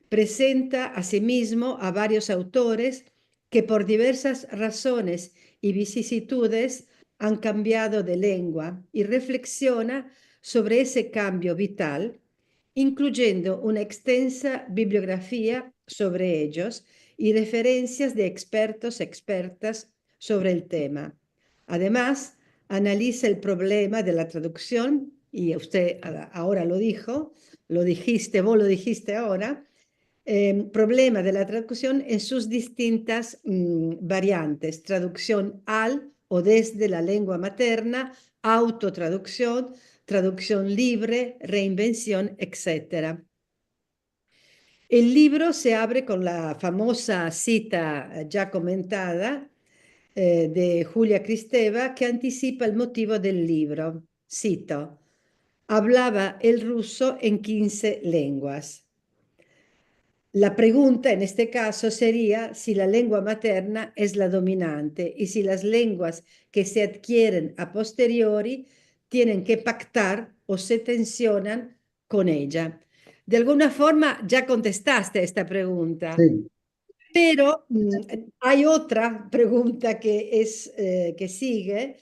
Presenta asimismo a varios autores que por diversas razones y vicisitudes han cambiado de lengua y reflexiona sobre ese cambio vital, incluyendo una extensa bibliografía sobre ellos y referencias de expertos, expertas sobre el tema. Además, analiza el problema de la traducción, y usted ahora lo dijo, lo dijiste, vos lo dijiste ahora, problema de la traducción en sus distintas variantes, traducción al o desde la lengua materna, autotraducción, traducción libre, reinvención, etc. El libro se abre con la famosa cita ya comentada de Julia Kristeva que anticipa el motivo del libro. Cito, hablaba el ruso en 15 lenguas. La pregunta en este caso sería si la lengua materna es la dominante y si las lenguas que se adquieren a posteriori tienen que pactar o se tensionan con ella. De alguna forma ya contestaste a esta pregunta, sí. pero hay otra pregunta que sigue.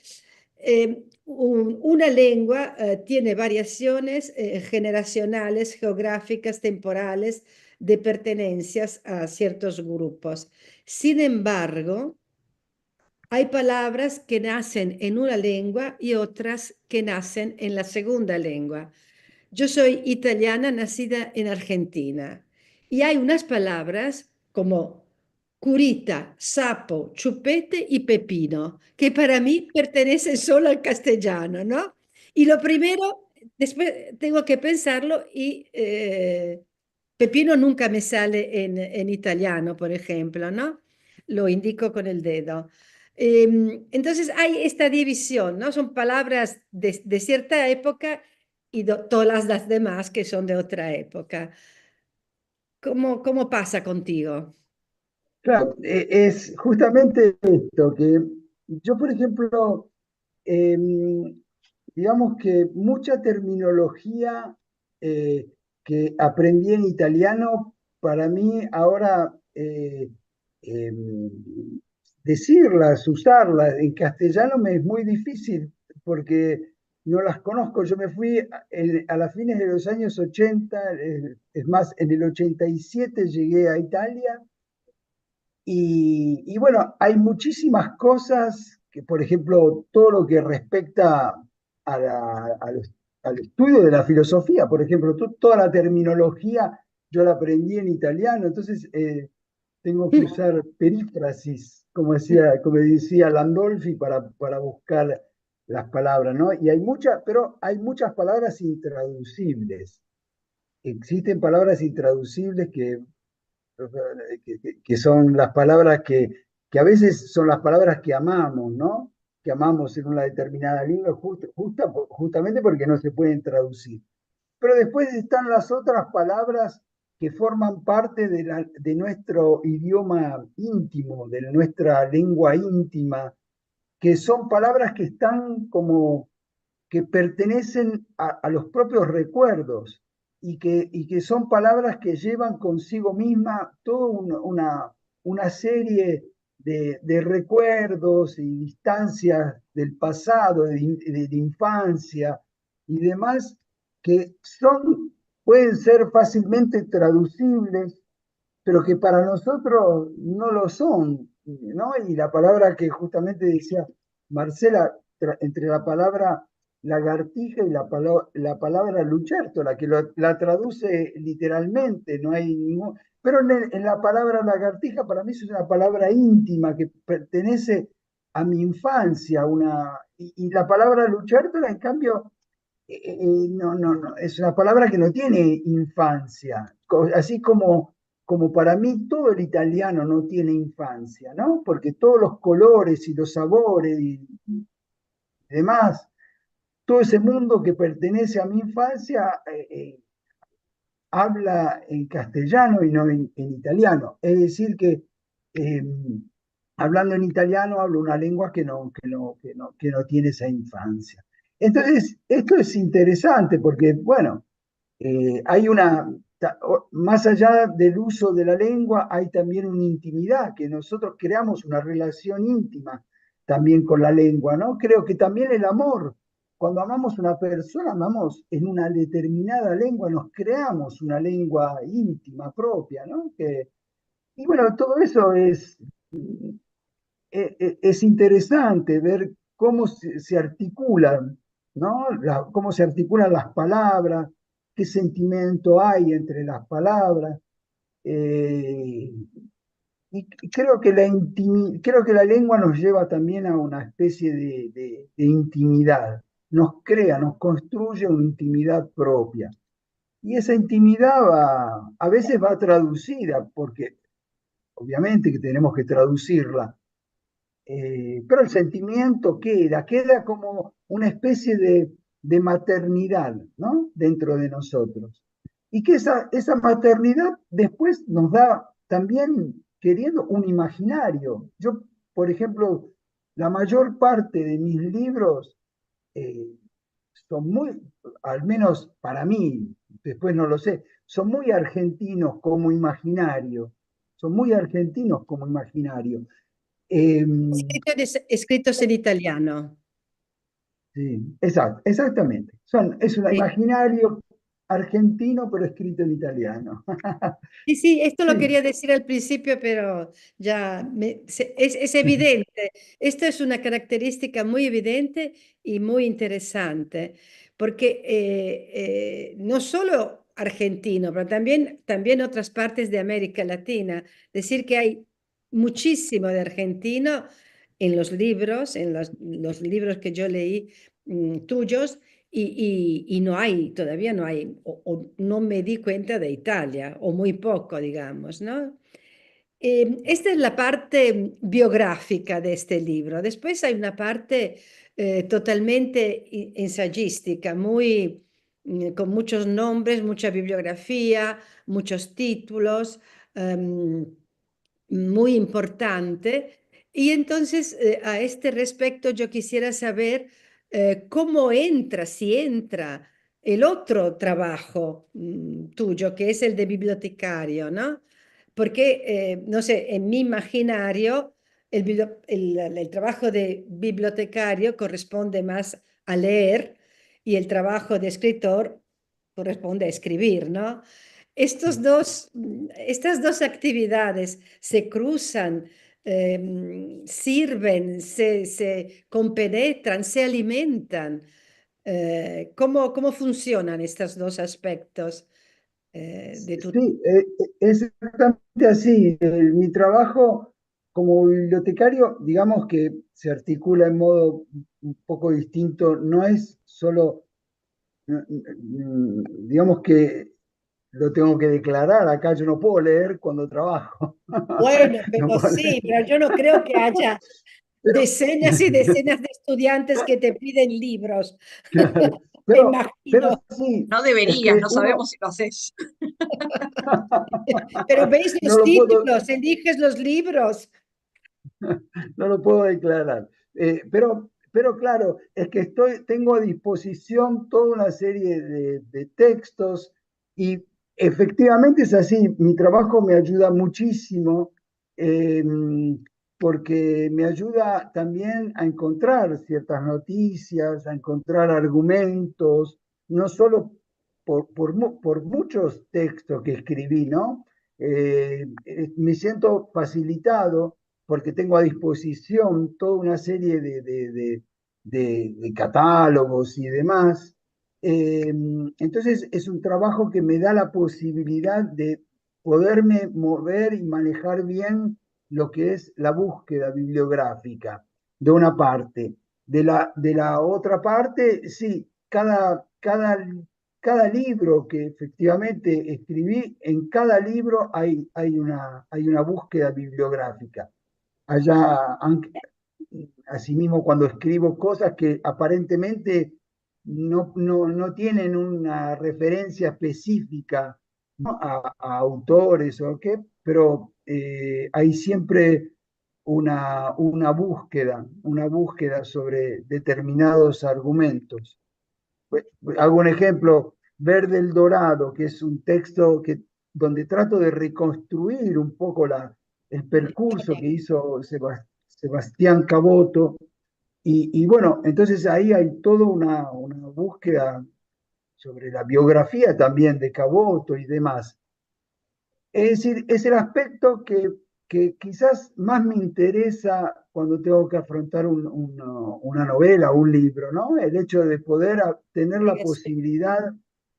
Una lengua tiene variaciones generacionales, geográficas, temporales, de pertenencias a ciertos grupos. Sin embargo, hay palabras que nacen en una lengua y otras que nacen en la segunda lengua. Yo soy italiana, nacida en Argentina, y hay unas palabras como curita, sapo, chupete y pepino, que para mí pertenecen solo al castellano, ¿no? Y lo primero, después tengo que pensarlo y pepino nunca me sale en italiano, por ejemplo, ¿no? Lo indico con el dedo. Entonces hay esta división, ¿no? Son palabras de cierta época y todas las demás que son de otra época. ¿Cómo pasa contigo? Claro, es justamente esto, que yo, por ejemplo, em, digamos que mucha terminología que aprendí en italiano, para mí ahora em, decirlas, usarlas en castellano me es muy difícil porque no las conozco. Yo me fui a las fines de los años 80, es más, en el 87 llegué a Italia y bueno, hay muchísimas cosas que, por ejemplo, todo lo que respecta al estudio de la filosofía, por ejemplo, toda la terminología yo la aprendí en italiano, entonces tengo que usar perífrasis, como decía Landolfi, para buscar las palabras, ¿no? Y hay muchas, pero hay muchas palabras intraducibles. Existen palabras intraducibles que son las palabras que a veces son las palabras que amamos, ¿no? Que amamos en una determinada lengua justamente porque no se pueden traducir. Pero después están las otras palabras que forman parte de nuestro idioma íntimo, de nuestra lengua íntima, que son palabras que están como que pertenecen a los propios recuerdos y que son palabras que llevan consigo misma toda una serie de recuerdos y distancias del pasado, de infancia y demás, que pueden ser fácilmente traducibles, pero que para nosotros no lo son, ¿no? Y la palabra que justamente decía Marcela, entre la palabra lagartija y la palabra lucertola, que la traduce literalmente, no hay ningún... Pero en la palabra lagartija para mí es una palabra íntima que pertenece a mi infancia, y la palabra lucertola, en cambio, no, es una palabra que no tiene infancia, así como para mí todo el italiano no tiene infancia, ¿no? Porque todos los colores y los sabores y demás, todo ese mundo que pertenece a mi infancia habla en castellano y no en italiano. Es decir, que eh, hablando en italiano hablo una lengua que no tiene esa infancia. Entonces, esto es interesante porque, bueno, hay más allá del uso de la lengua, hay también una intimidad, que nosotros creamos una relación íntima también con la lengua, ¿no? Creo que también el amor, cuando amamos a una persona, amamos en una determinada lengua, nos creamos una lengua íntima propia, ¿no? Y bueno, todo eso es interesante ver cómo se articulan, ¿no? Cómo se articulan las palabras, qué sentimiento hay entre las palabras. eh, y creo que la lengua nos lleva también a una especie de intimidad. Nos construye una intimidad propia. Y esa intimidad a veces va traducida, porque obviamente que tenemos que traducirla, pero el sentimiento queda como una especie de maternidad, ¿no? Dentro de nosotros. Y que esa maternidad después nos da también, queriendo, un imaginario. Yo, por ejemplo, la mayor parte de mis libros eh, son muy, al menos para mí, después no lo sé, son muy argentinos como imaginario. Son muy argentinos como imaginario. Eh, Escritos en italiano. Sí, exactamente. Es un Sí. imaginario argentino, pero escrito en italiano. Sí, sí, esto lo Sí, quería decir al principio, pero ya es evidente. Esto es una característica muy evidente y muy interesante, porque no solo argentino, pero también otras partes de América Latina. Decir que hay muchísimo de argentino en los libros, en los libros que yo leí tuyos, y no hay, todavía no hay, o no me di cuenta de Italia, o muy poco, digamos, ¿no? Esta es la parte biográfica de este libro. Después hay una parte totalmente ensayística, muy, con muchos nombres, mucha bibliografía, muchos títulos, em, muy importante. Y entonces, a este respecto, yo quisiera saber cómo entra, si entra el otro trabajo tuyo, que es el de bibliotecario, ¿no? Porque, no sé, en mi imaginario, el trabajo de bibliotecario corresponde más a leer y el trabajo de escritor corresponde a escribir, ¿no? Estas dos actividades se cruzan, sirven, se compenetran, se alimentan. ¿Cómo funcionan estos dos aspectos de tu... Sí, es exactamente así. Mi trabajo como bibliotecario, digamos que se articula en modo un poco distinto. No es solo, digamos que lo tengo que declarar acá, yo no puedo leer cuando trabajo. Bueno, No pero puedo sí, leer. pero yo no creo que haya Pero, decenas y decenas de estudiantes que te piden libros. claro, Me pero imagino. sí, No es deberías, que no uno sabemos si lo haces. Pero veis no los lo puedo, títulos, eliges los libros. no lo puedo declarar. Pero claro, es que tengo a disposición toda una serie de textos y efectivamente es así. Mi trabajo me ayuda muchísimo eh, porque me ayuda también a encontrar ciertas noticias, a encontrar argumentos, no solo por muchos textos que escribí, ¿no? Me siento facilitado porque tengo a disposición toda una serie de catálogos y demás. Entonces es un trabajo que me da la posibilidad de poderme mover y manejar bien lo que es la búsqueda bibliográfica, de una parte. De la otra parte, sí, cada libro que efectivamente escribí, en cada libro hay una búsqueda bibliográfica. Allá, asimismo, cuando escribo cosas que aparentemente no tienen una referencia específica, ¿no? a autores o qué, pero hay siempre una búsqueda sobre determinados argumentos. Pues, hago un ejemplo, Verde el Dorado, que es un texto donde trato de reconstruir un poco el percurso que hizo Sebastián Caboto. Y bueno, entonces ahí hay toda una búsqueda sobre la biografía también de Caboto y demás. Es decir, es el aspecto que quizás más me interesa cuando tengo que afrontar una novela o un libro, ¿no? El hecho de poder tener la Sí. posibilidad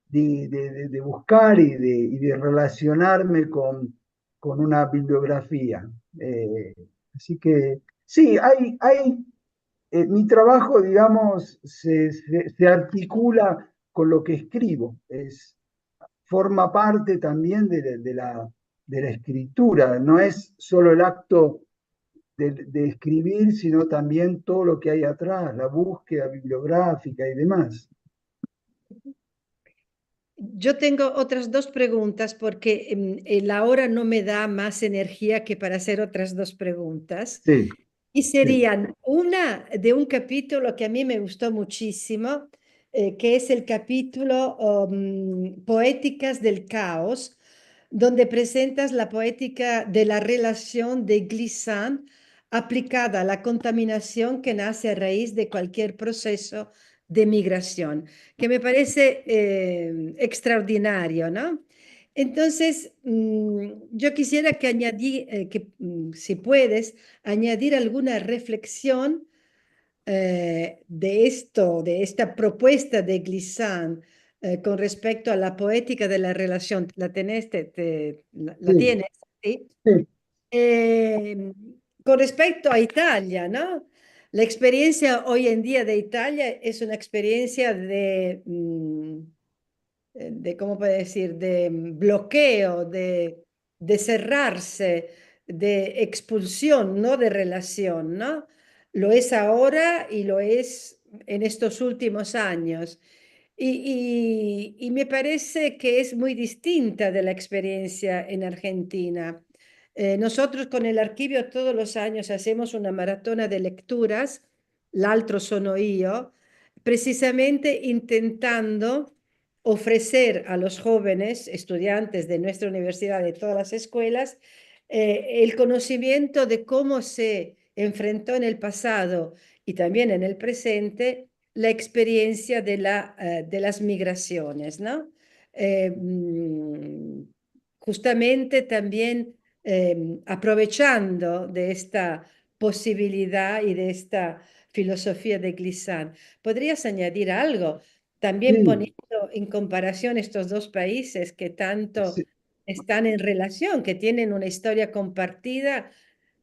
de buscar y de relacionarme con una bibliografía. Eh, Así que sí, mi trabajo, digamos, se articula con lo que escribo. Forma parte también de la escritura, no es solo el acto de escribir, sino también todo lo que hay atrás, la búsqueda bibliográfica y demás. Yo tengo otras dos preguntas porque la hora no me da más energía que para hacer otras dos preguntas. Sí, Y sí, serían una de un capítulo que a mí me gustó muchísimo, que es el capítulo Poéticas del Caos, donde presentas la poética de la relación de Glissant aplicada a la contaminación que nace a raíz de cualquier proceso de migración, que me parece extraordinario, ¿no? Entonces, yo quisiera si puedes, añadir alguna reflexión de esto, de esta propuesta de Glissant con respecto a la poética de la relación. ¿La tenés? ¿La sí, tienes? ¿Sí? sí, Eh, con respecto a Italia, ¿no? La experiencia hoy en día de Italia es una experiencia de ¿cómo puedo decir?, de bloqueo, de cerrarse, de expulsión, no de relación, ¿no? Lo es ahora y lo es en estos últimos años. Y me parece que es muy distinta de la experiencia en Argentina. Nosotros con el archivio todos los años hacemos una maratona de lecturas, l'altro sono io, precisamente intentando ofrecer a los jóvenes estudiantes de nuestra universidad, de todas las escuelas, el conocimiento de cómo se enfrentó en el pasado y también en el presente la experiencia de las migraciones, ¿no? Justamente también aprovechando de esta posibilidad y de esta filosofía de Glissant. ¿Podrías añadir algo? También Sí, poniendo en comparación estos dos países que tanto sí, están en relación, que tienen una historia compartida,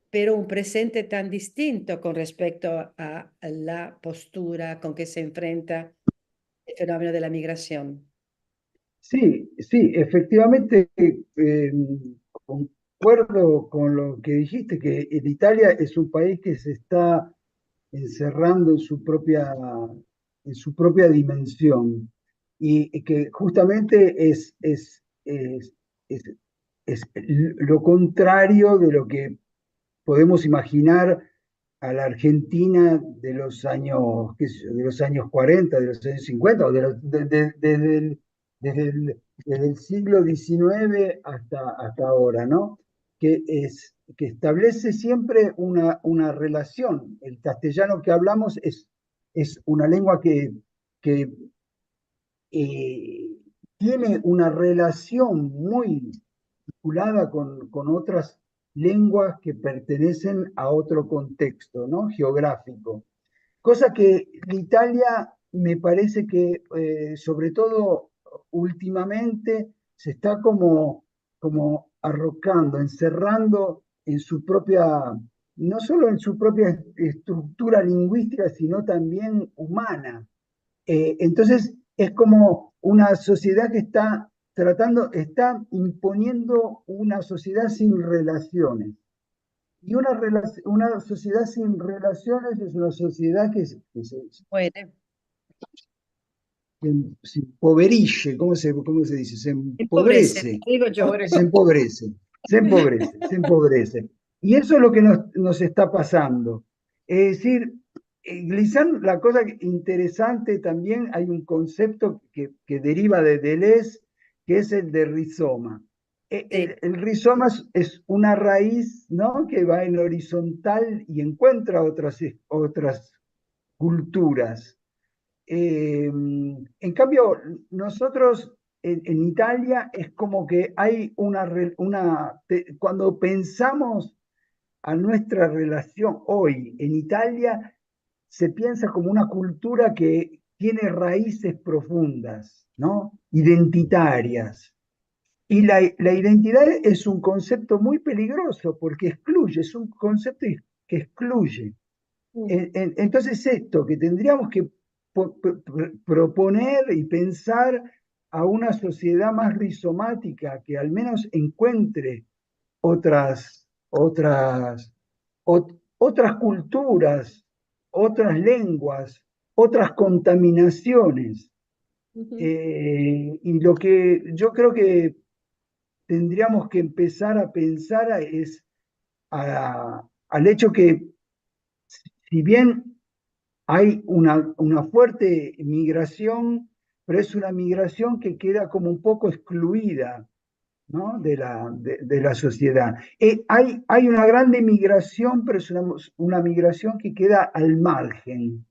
pero un presente tan distinto con respecto a la postura con que se enfrenta el fenómeno de la migración. sí, sí, efectivamente, concuerdo con lo que dijiste, que en Italia es un país que se está encerrando en su propia dimensión y que justamente es, es lo contrario de lo que podemos imaginar a la Argentina de los años, qué sé yo, de los años 40, de los años 50, o desde el siglo XIX hasta ahora, ¿no? Que establece siempre una relación. El castellano que hablamos es una lengua que eh, tiene una relación muy vinculada con otras lenguas que pertenecen a otro contexto, ¿no? Geográfico. Cosa que Italia me parece que, sobre todo últimamente, se está como arrocando, encerrando en su propia, no solo en su propia estructura lingüística, sino también humana. Entonces, es como una sociedad que está tratando, está imponiendo una sociedad sin relaciones. Y una sociedad sin relaciones es una sociedad Bueno, que se impoverisce, cómo se dice? empobrece, digo yo. Pobre Se empobrece, se empobrece. Y eso es lo que nos está pasando. Es decir, Glissant, la cosa interesante también, hay un concepto que deriva de Deleuze, que es el de rizoma. Sí. El rizoma es una raíz, ¿no? Que va en horizontal y encuentra otras culturas. En cambio, nosotros en Italia es como que hay cuando pensamos a nuestra relación hoy en Italia, se piensa como una cultura que tiene raíces profundas, ¿no? Identitarias. Y la identidad es un concepto muy peligroso porque excluye, es un concepto que excluye. Entonces esto, que tendríamos que proponer y pensar a una sociedad más rizomática que al menos encuentre otras culturas, otras lenguas, otras contaminaciones. Y lo que yo creo que tendríamos que empezar a pensar es al hecho que si bien hay una fuerte migración, pero es una migración que queda como un poco excluida, ¿no? de la sociedad. Hay una grande migración, pero es una migración que queda al margen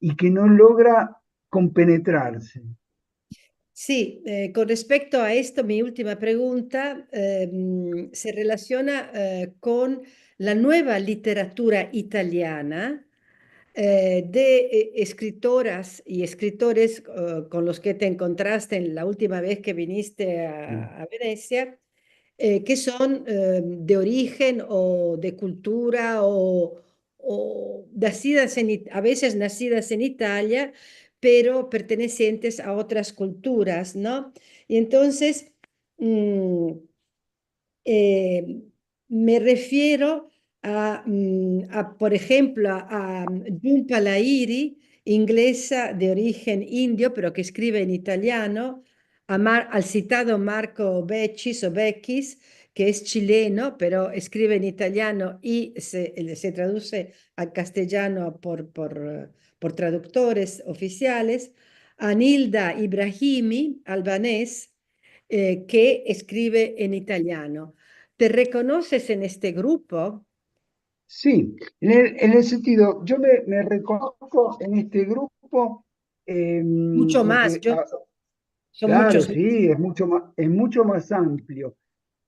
y que no logra compenetrarse. Sí, con respecto a esto, mi última pregunta se relaciona con la nueva literatura italiana de escritoras y escritores con los que te encontraste en la última vez que viniste a Venecia, que son de origen o de cultura o nacidas a veces nacidas en Italia, pero pertenecientes a otras culturas, ¿no? Y entonces, mm, eh, me refiero por ejemplo, a Jhumpa Lahiri, inglesa de origen indio, pero que escribe en italiano, al citado Marco Becchis o Becchis, que es chileno, pero escribe en italiano y se traduce al castellano por traductores oficiales, a Nilda Ibrahimi, albanés, que escribe en italiano. ¿Te reconoces en este grupo? Sí, en el sentido, yo me reconozco en este grupo Mucho más, porque, son claro, muchos más. sí, es mucho más amplio.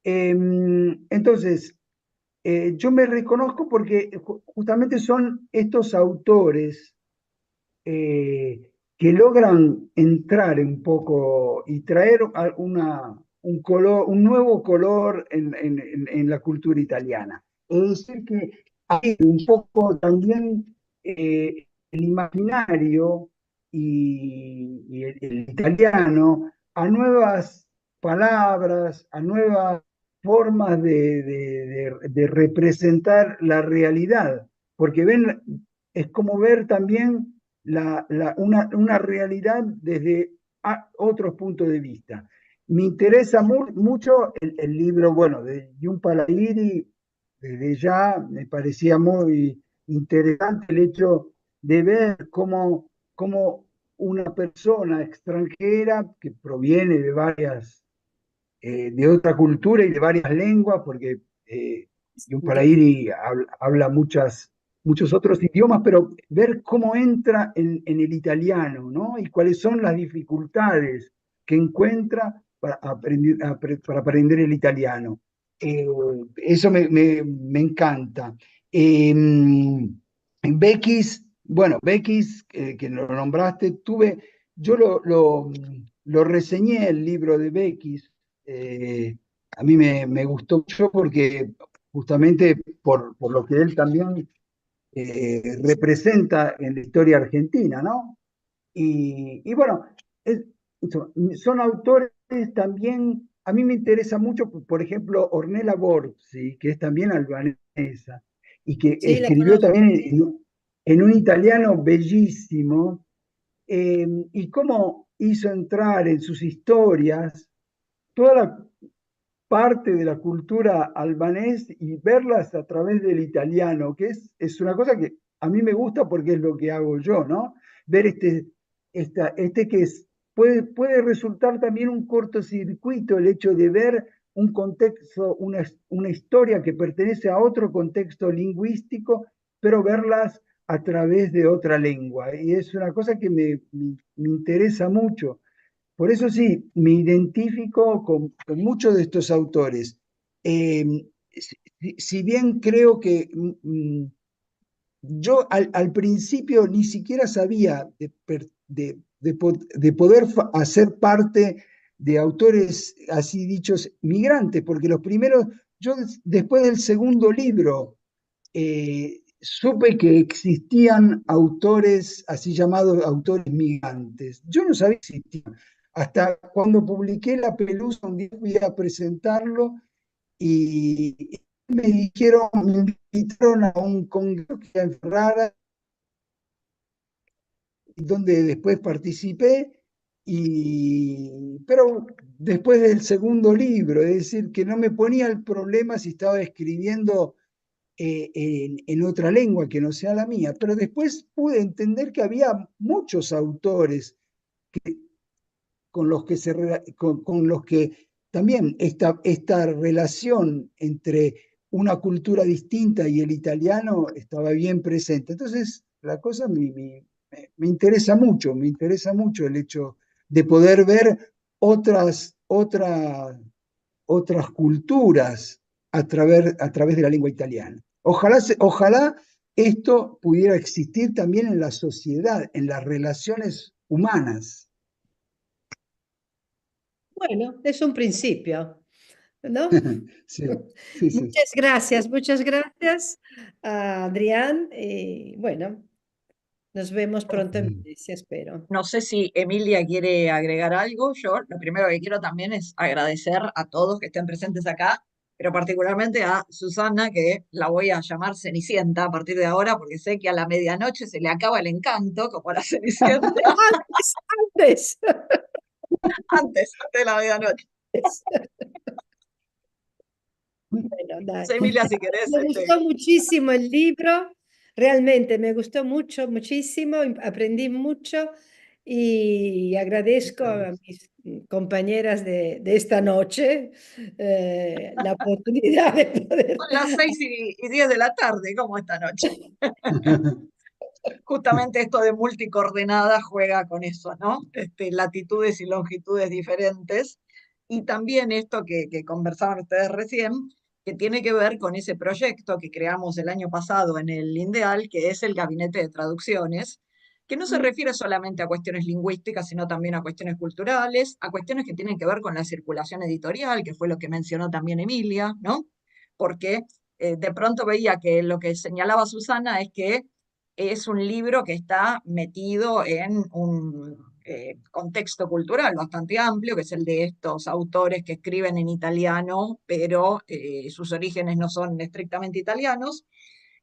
Entonces, yo me reconozco porque justamente son estos autores que logran entrar un poco y traer un color, un nuevo color en la cultura italiana. Es decir, que hay un poco también el imaginario y el italiano a nuevas palabras, a nuevas formas de representar la realidad, porque ven, es como ver también una realidad desde otros puntos de vista. Me interesa mucho el libro, bueno, de Jhumpa Lahiri, desde ya me parecía muy interesante el hecho de ver cómo una persona extranjera que proviene de otra cultura y de varias lenguas, porque Jhumpa Lahiri habla muchos otros idiomas, pero ver cómo entra en el italiano, ¿no? Y cuáles son las dificultades que encuentra para aprender el italiano. Eso me encanta. Bekis, bueno, Bekis, que lo nombraste, yo lo reseñé el libro de Bekis. A mí me gustó mucho porque justamente por lo que él también representa en la historia argentina, ¿no? Y bueno, es- son autores también, a mí me interesa mucho, por ejemplo, Ornella Borzi, que es también albanesa, y que Sí, la escribió conozco. también en un italiano bellísimo, y cómo hizo entrar en sus historias toda la parte de la cultura albanés y verlas a través del italiano, que es una cosa que a mí me gusta porque es lo que hago yo, ¿no? Ver este que puede resultar también un cortocircuito el hecho de ver un contexto, una historia que pertenece a otro contexto lingüístico, pero verlas a través de otra lengua. Y es una cosa que me interesa mucho. Por eso sí, me identifico con muchos de estos autores. Eh, si bien creo que yo al principio ni siquiera sabía de poder hacer parte de autores así dichos migrantes, porque los primeros, yo después del segundo libro, supe que existían autores, así llamados autores migrantes. Yo no sabía que existían. Hasta cuando publiqué La Pelusa, un día fui a presentarlo y me invitaron a un congreso que era en Ferrara, donde después participé, pero después del segundo libro, es decir, que no me ponía el problema si estaba escribiendo en otra lengua que no sea la mía, pero después pude entender que había muchos autores con los que también esta relación entre una cultura distinta y el italiano estaba bien presente. Entonces, la cosa me me interesa mucho el hecho de poder ver otras culturas a través de la lengua italiana. Ojalá esto pudiera existir también en la sociedad, en las relaciones humanas. Bueno, es un principio. ¿no? Sí, sí, sí. Muchas gracias, Adrián. Y bueno, nos vemos pronto en Venecia, espero. No sé si Emilia quiere agregar algo. Yo lo primero que quiero también es agradecer a todos que estén presentes acá, pero particularmente a Susana, que la voy a llamar Cenicienta a partir de ahora, porque sé que a la medianoche se le acaba el encanto, como a la Cenicienta, Antes. antes de la medianoche. Bueno, No sé, Emilia, si querés. me gustó muchísimo el libro, realmente me gustó mucho, muchísimo, aprendí mucho y agradezco a mis compañeras de esta noche la oportunidad de poder... Son las 6:10 de la tarde, como esta noche. Justamente esto de multicoordenada juega con eso, ¿no? Latitudes y longitudes diferentes. Y también esto que conversaban ustedes recién, que tiene que ver con ese proyecto que creamos el año pasado en el INDEAL, que es el Gabinete de Traducciones, que no se refiere solamente a cuestiones lingüísticas, sino también a cuestiones culturales, a cuestiones que tienen que ver con la circulación editorial, que fue lo que mencionó también Emilia, ¿no? Porque de pronto veía que lo que señalaba Susana es que es un libro que está metido en un contexto cultural bastante amplio, que es el de estos autores que escriben en italiano, pero sus orígenes no son estrictamente italianos,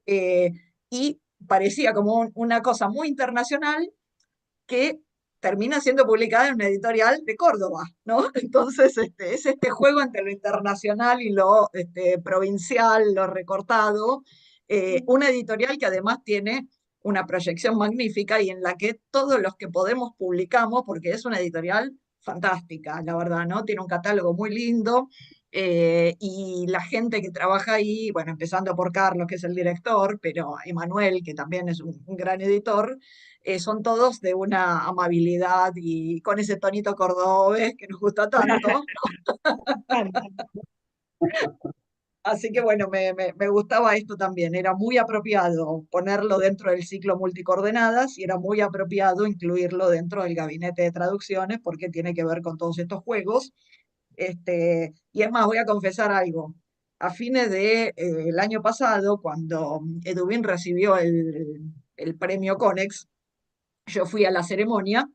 eh, y parecía como una cosa muy internacional que termina siendo publicada en una editorial de Córdoba, ¿no? Entonces, es este juego entre lo internacional y lo provincial, lo recortado, una editorial que además tiene una proyección magnífica y en la que todos los que podemos publicamos, porque es una editorial fantástica, la verdad, ¿no? Tiene un catálogo muy lindo, y la gente que trabaja ahí, bueno, empezando por Carlos, que es el director, pero Emanuel, que también es un gran editor, son todos de una amabilidad y con ese tonito cordobés que nos gusta tanto. Así que bueno, me gustaba esto también. Era muy apropiado ponerlo dentro del ciclo multicoordenadas y era muy apropiado incluirlo dentro del gabinete de traducciones porque tiene que ver con todos estos juegos. Y es más, voy a confesar algo. A fines del año pasado, cuando Edubin recibió el premio Conex, yo fui a la ceremonia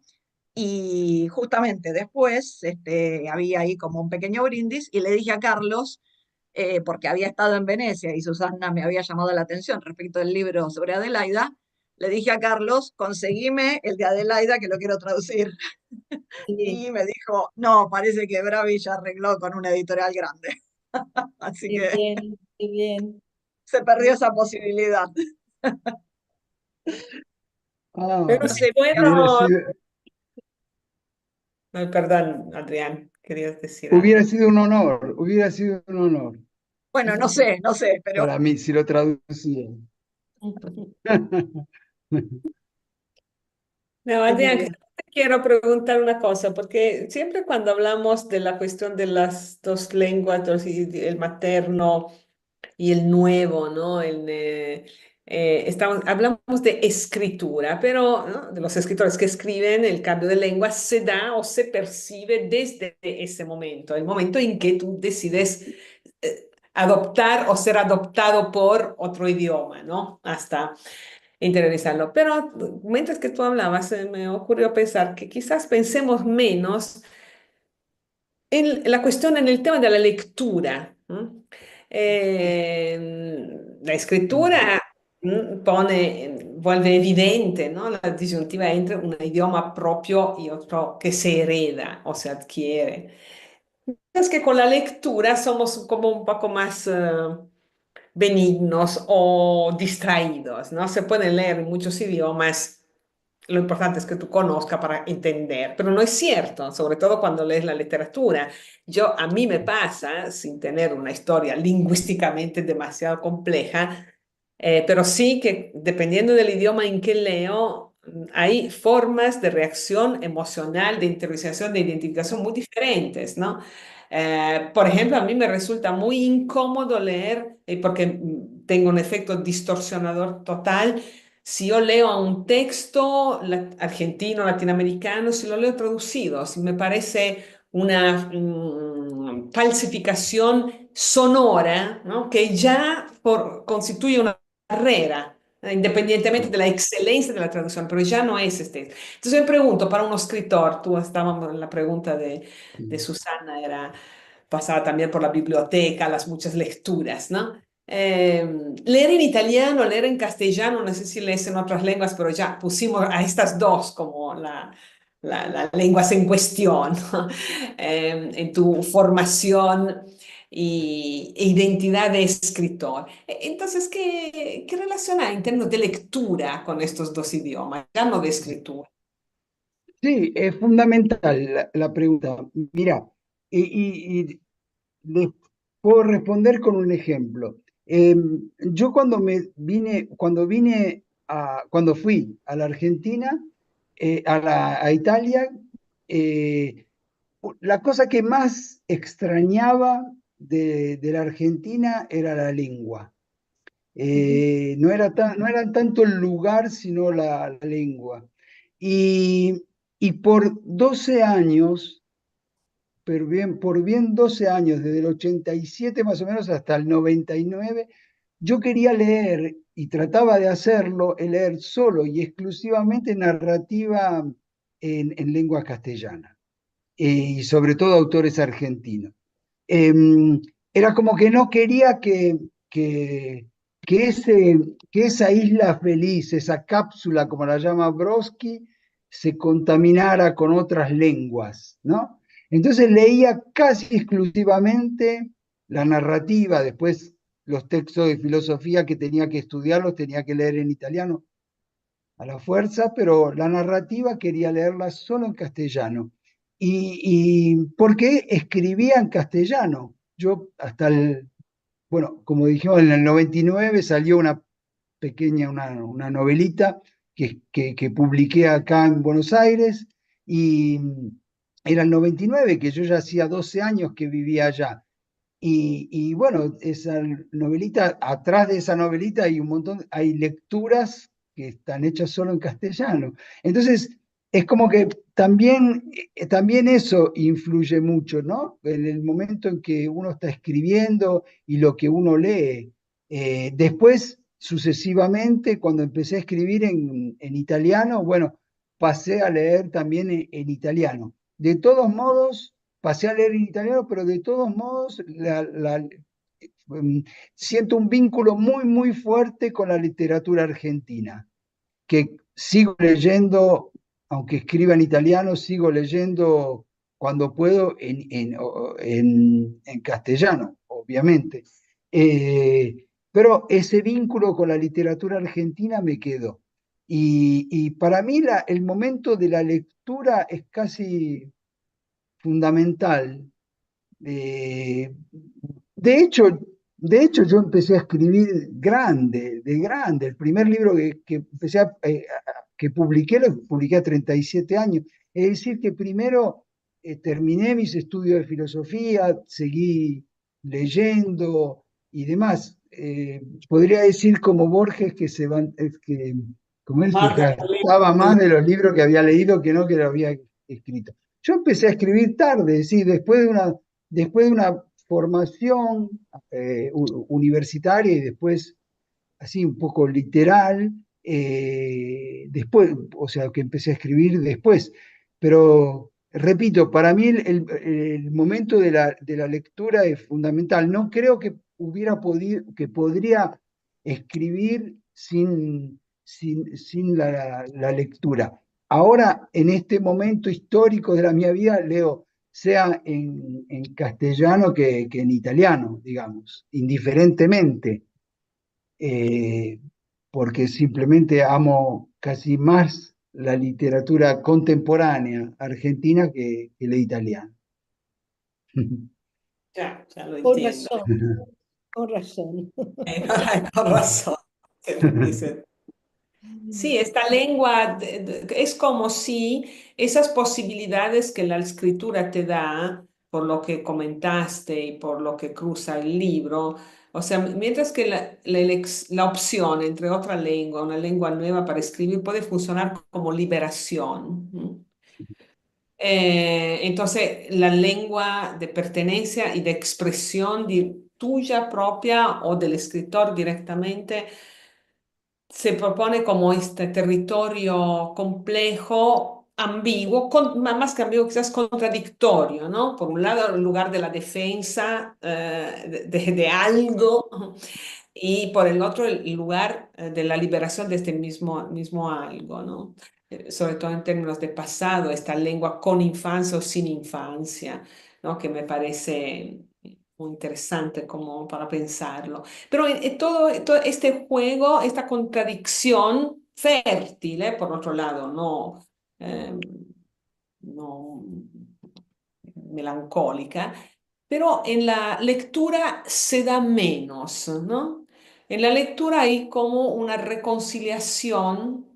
y justamente después había ahí como un pequeño brindis y le dije a Carlos, porque había estado en Venecia y Susana me había llamado la atención respecto del libro sobre Adelaida, le dije a Carlos, conseguime el de Adelaida que lo quiero traducir. Sí, Y me dijo, no, parece que Bravi ya arregló con una editorial grande. Así qué que bien, qué bien. se perdió esa posibilidad. Pero Ah, si hubiera puedo, sido, ay, perdón, Adrián, querías decir algo. hubiera sido un honor, hubiera sido un honor Bueno, no sé, pero para mí si lo traducía. No, Adrián, Emilia. te quiero preguntar una cosa, porque siempre cuando hablamos de la cuestión de las dos lenguas, el materno y el nuevo, ¿no? Hablamos de escritura, pero ¿no? De los escritores que escriben, el cambio de lengua se da o se percibe desde ese momento, el momento en que tú decides adoptar o ser adoptado por otro idioma, ¿no? Hasta interiorizarlo. Pero mientras que tú hablabas, se me ocurrió pensar que quizás pensemos menos en la cuestión, en el tema de la lectura. ¿No? La escritura vuelve evidente, ¿no? La disyuntiva entre un idioma propio y otro que se hereda o se adquiere. Es que con la lectura somos como un poco más benignos o distraídos, ¿no? Se pueden leer en muchos idiomas. Lo importante es que tú conozcas para entender, pero no es cierto, sobre todo cuando lees la literatura. A mí me pasa, sin tener una historia lingüísticamente demasiado compleja, pero sí que dependiendo del idioma en que leo, hay formas de reacción emocional, de interiorización, de identificación muy diferentes, ¿no? Por ejemplo, a mí me resulta muy incómodo leer, porque tengo un efecto distorsionador total si yo leo a un texto argentino, latinoamericano, si lo leo traducido, si me parece una falsificación sonora, ¿no? Que ya constituye una barrera, independientemente de la excelencia de la traducción, pero ya no es este. Entonces me pregunto, para un escritor, tú estábamos en la pregunta de Susana, era pasaba también por la biblioteca, las muchas lecturas, ¿no? Leer en italiano, leer en castellano, no sé si lees en otras lenguas, pero ya pusimos a estas dos como las lenguas en cuestión, ¿no? En tu formación e identidad de escritor. Entonces, ¿qué relación hay en términos de lectura con estos dos idiomas, ya no de escritura? Sí, es fundamental la pregunta. Mira, y les puedo responder con un ejemplo. Yo cuando fui a la Argentina, a Italia, eh, la cosa que más extrañaba de la Argentina era la lengua. No era tanto el lugar, sino la lengua. Y, y por 12 años, pero por bien 12 años, desde el 87 más o menos hasta el 99, yo quería leer y trataba de hacerlo, leer solo y exclusivamente narrativa en lengua castellana, y sobre todo autores argentinos. Era como que no quería que, que, ese, que esa isla feliz, esa cápsula, como la llama Brodsky, se contaminara con otras lenguas, ¿no? Entonces leía casi exclusivamente la narrativa, después los textos de filosofía que tenía que estudiar los tenía que leer en italiano a la fuerza, pero la narrativa quería leerla solo en castellano. Y porque escribía en castellano. Yo bueno, como dijimos, en el 99 salió una novelita que publiqué acá en Buenos Aires, y era el 99, que yo ya hacía 12 años que vivía allá. Y bueno, esa novelita, atrás de esa novelita hay un montón, hay lecturas que están hechas solo en castellano. Entonces, es como que también eso influye mucho, ¿no? En el momento en que uno está escribiendo y lo que uno lee. Después, sucesivamente, cuando empecé a escribir en italiano, bueno, pasé a leer también en italiano. De todos modos, pasé a leer en italiano, pero de todos modos siento un vínculo muy, muy fuerte con la literatura argentina, que sigo leyendo, aunque escriba en italiano, sigo leyendo cuando puedo en castellano, obviamente. Pero ese vínculo con la literatura argentina me quedó. Y para mí el momento de la lectura es casi fundamental. Eh, de hecho, de hecho, yo empecé a escribir de grande. El primer libro que publiqué, lo publiqué a 37 años. Es decir, que primero terminé mis estudios de filosofía, seguí leyendo y demás. Podría decir como Borges como él se Marca. gastaba más de los libros que había leído que no que lo había escrito. Yo empecé a escribir tarde, sí, después de una formación universitaria y después así un poco literal, después, o sea, que empecé a escribir después. Pero repito, para mí el momento de la lectura es fundamental. No creo que que podría escribir sin la lectura. Ahora, en este momento histórico de la mi vida, leo sea en castellano que en italiano, digamos, indiferentemente, eh, porque simplemente amo casi más la literatura contemporánea argentina que la italiana. Ya lo Con entiendo. razón, con razón. Con razón. Dice. Sí, esta lengua es como si esas posibilidades que la escritura te da, por lo que comentaste y por lo que cruza el libro, o sea, mientras que la opción entre otra lengua, una lengua nueva para escribir, puede funcionar como liberación. ¿No? Entonces, la lengua de pertenencia y de expresión tuya propia o del escritor directamente se propone como este territorio complejo, ambiguo, más que ambiguo, quizás contradictorio, ¿no? Por un lado, el lugar de la defensa de algo, y por el otro, el lugar de la liberación de este mismo algo, ¿no? Sobre todo en términos de pasado, esta lengua con infancia o sin infancia, ¿no? Que me parece muy interesante como para pensarlo. Pero todo este juego, esta contradicción fértil, por otro lado, eh, no melancólica, pero en la lectura se da menos, ¿no? En la lectura hay como una reconciliación,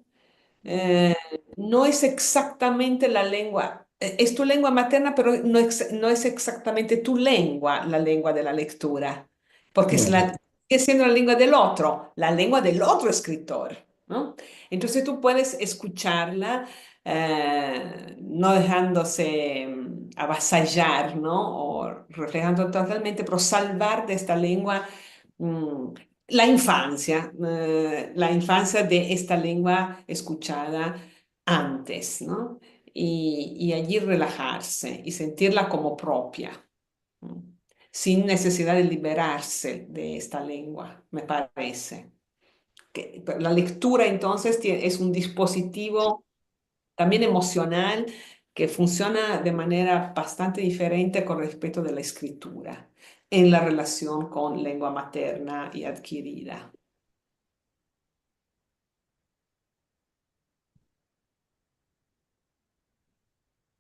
eh, no es exactamente la lengua, es tu lengua materna, pero no es exactamente tu lengua, la lengua de la lectura, porque Claro. sigue siendo la lengua del otro escritor, ¿no? Entonces tú puedes escucharla, no dejándose avasallar, ¿no? O reflejando totalmente, pero salvar de esta lengua mm, la infancia de esta lengua escuchada antes, ¿no? Y allí relajarse y sentirla como propia, ¿no? Sin necesidad de liberarse de esta lengua, me parece. La lectura entonces es un dispositivo también emocional que funciona de manera bastante diferente con respecto de la escritura en la relación con lengua materna y adquirida.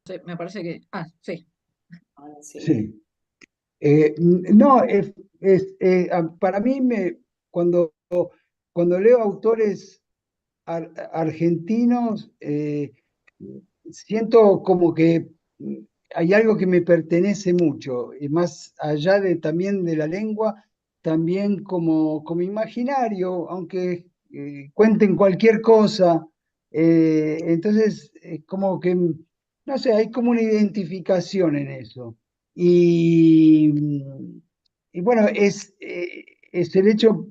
Sí, me parece que... Ah, sí. Ahora sí. Sí. No, para mí cuando leo autores argentinos, siento como que hay algo que me pertenece mucho, y más allá de también de la lengua, también como imaginario, aunque cuenten cualquier cosa. Entonces, como que, no sé, hay como una identificación en eso. Y, y bueno, es el hecho,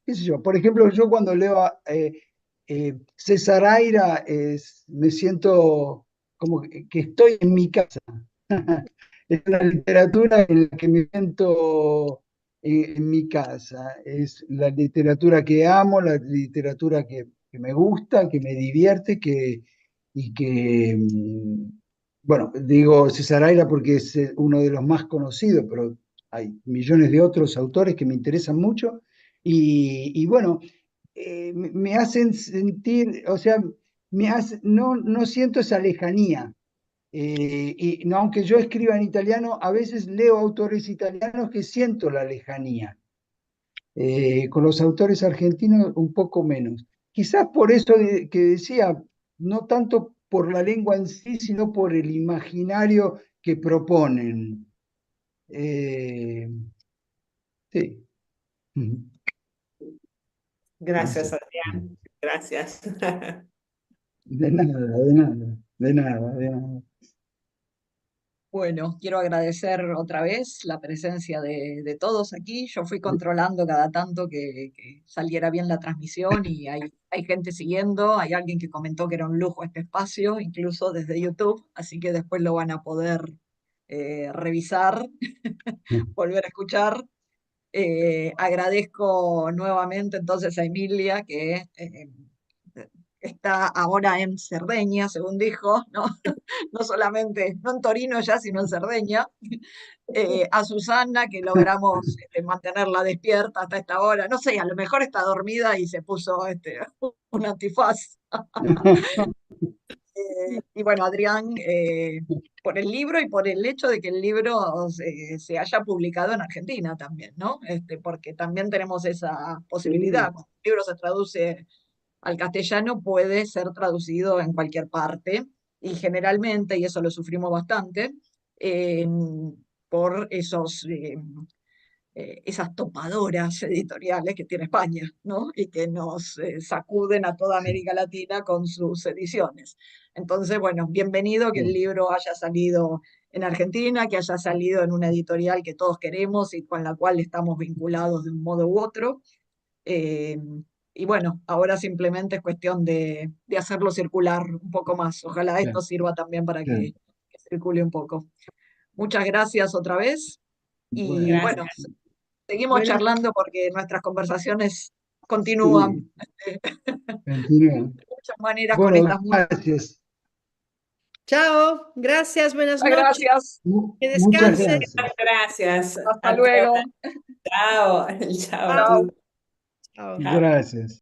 qué sé yo, por ejemplo, yo cuando leo César Aira, me siento como que estoy en mi casa. Es una literatura en la que me siento en mi casa. Es la literatura que amo, la literatura que me gusta, que me divierte, y que, bueno, digo César Aira porque es uno de los más conocidos, pero hay millones de otros autores que me interesan mucho. Y bueno, me hacen sentir, o sea, no siento esa lejanía. Y no, aunque yo escriba en italiano, a veces leo autores italianos que siento la lejanía. Con los autores argentinos un poco menos. Quizás por eso que decía, no tanto por la lengua en sí, sino por el imaginario que proponen. Eh, sí. Ujú. Gracias, Eso. Adrián. Gracias. De nada, de nada, de nada, de nada. Bueno, quiero agradecer otra vez la presencia de todos aquí. Yo fui controlando cada tanto que saliera bien la transmisión y hay gente siguiendo. Hay alguien que comentó que era un lujo este espacio, incluso desde YouTube, así que después lo van a poder revisar, volver a escuchar. Agradezco nuevamente entonces a Emilia que está ahora en Cerdeña, según dijo, ¿no? No solamente, no en Torino ya, sino en Cerdeña. A Susana, que logramos mantenerla despierta hasta esta hora. No sé, a lo mejor está dormida y se puso un antifaz. Y bueno, Adrián, por el libro y por el hecho de que el libro se haya publicado en Argentina también, ¿no? Porque también tenemos esa posibilidad. Sí, Cuando el libro se traduce al castellano, puede ser traducido en cualquier parte y generalmente, y eso lo sufrimos bastante, eh, por esas topadoras editoriales que tiene España, ¿no? Y que nos sacuden a toda sí. América Latina con sus ediciones. Entonces, bueno, bienvenido que el libro haya salido en Argentina, que haya salido en una editorial que todos queremos y con la cual estamos vinculados de un modo u otro. Y bueno, ahora simplemente es cuestión de hacerlo circular un poco más. Ojalá esto sirva también para que circule un poco. Muchas gracias otra vez. Y Bueno, bueno, Gracias. seguimos Buenas, charlando porque nuestras conversaciones continúan sí, continúa. de muchas maneras con Bueno, estas gracias. chao, gracias, buenas muchas noches, gracias. que Muchas descansen. gracias. Gracias Hasta a todos. luego. Chao. Chao. Chao. Chao. Chao. Gracias.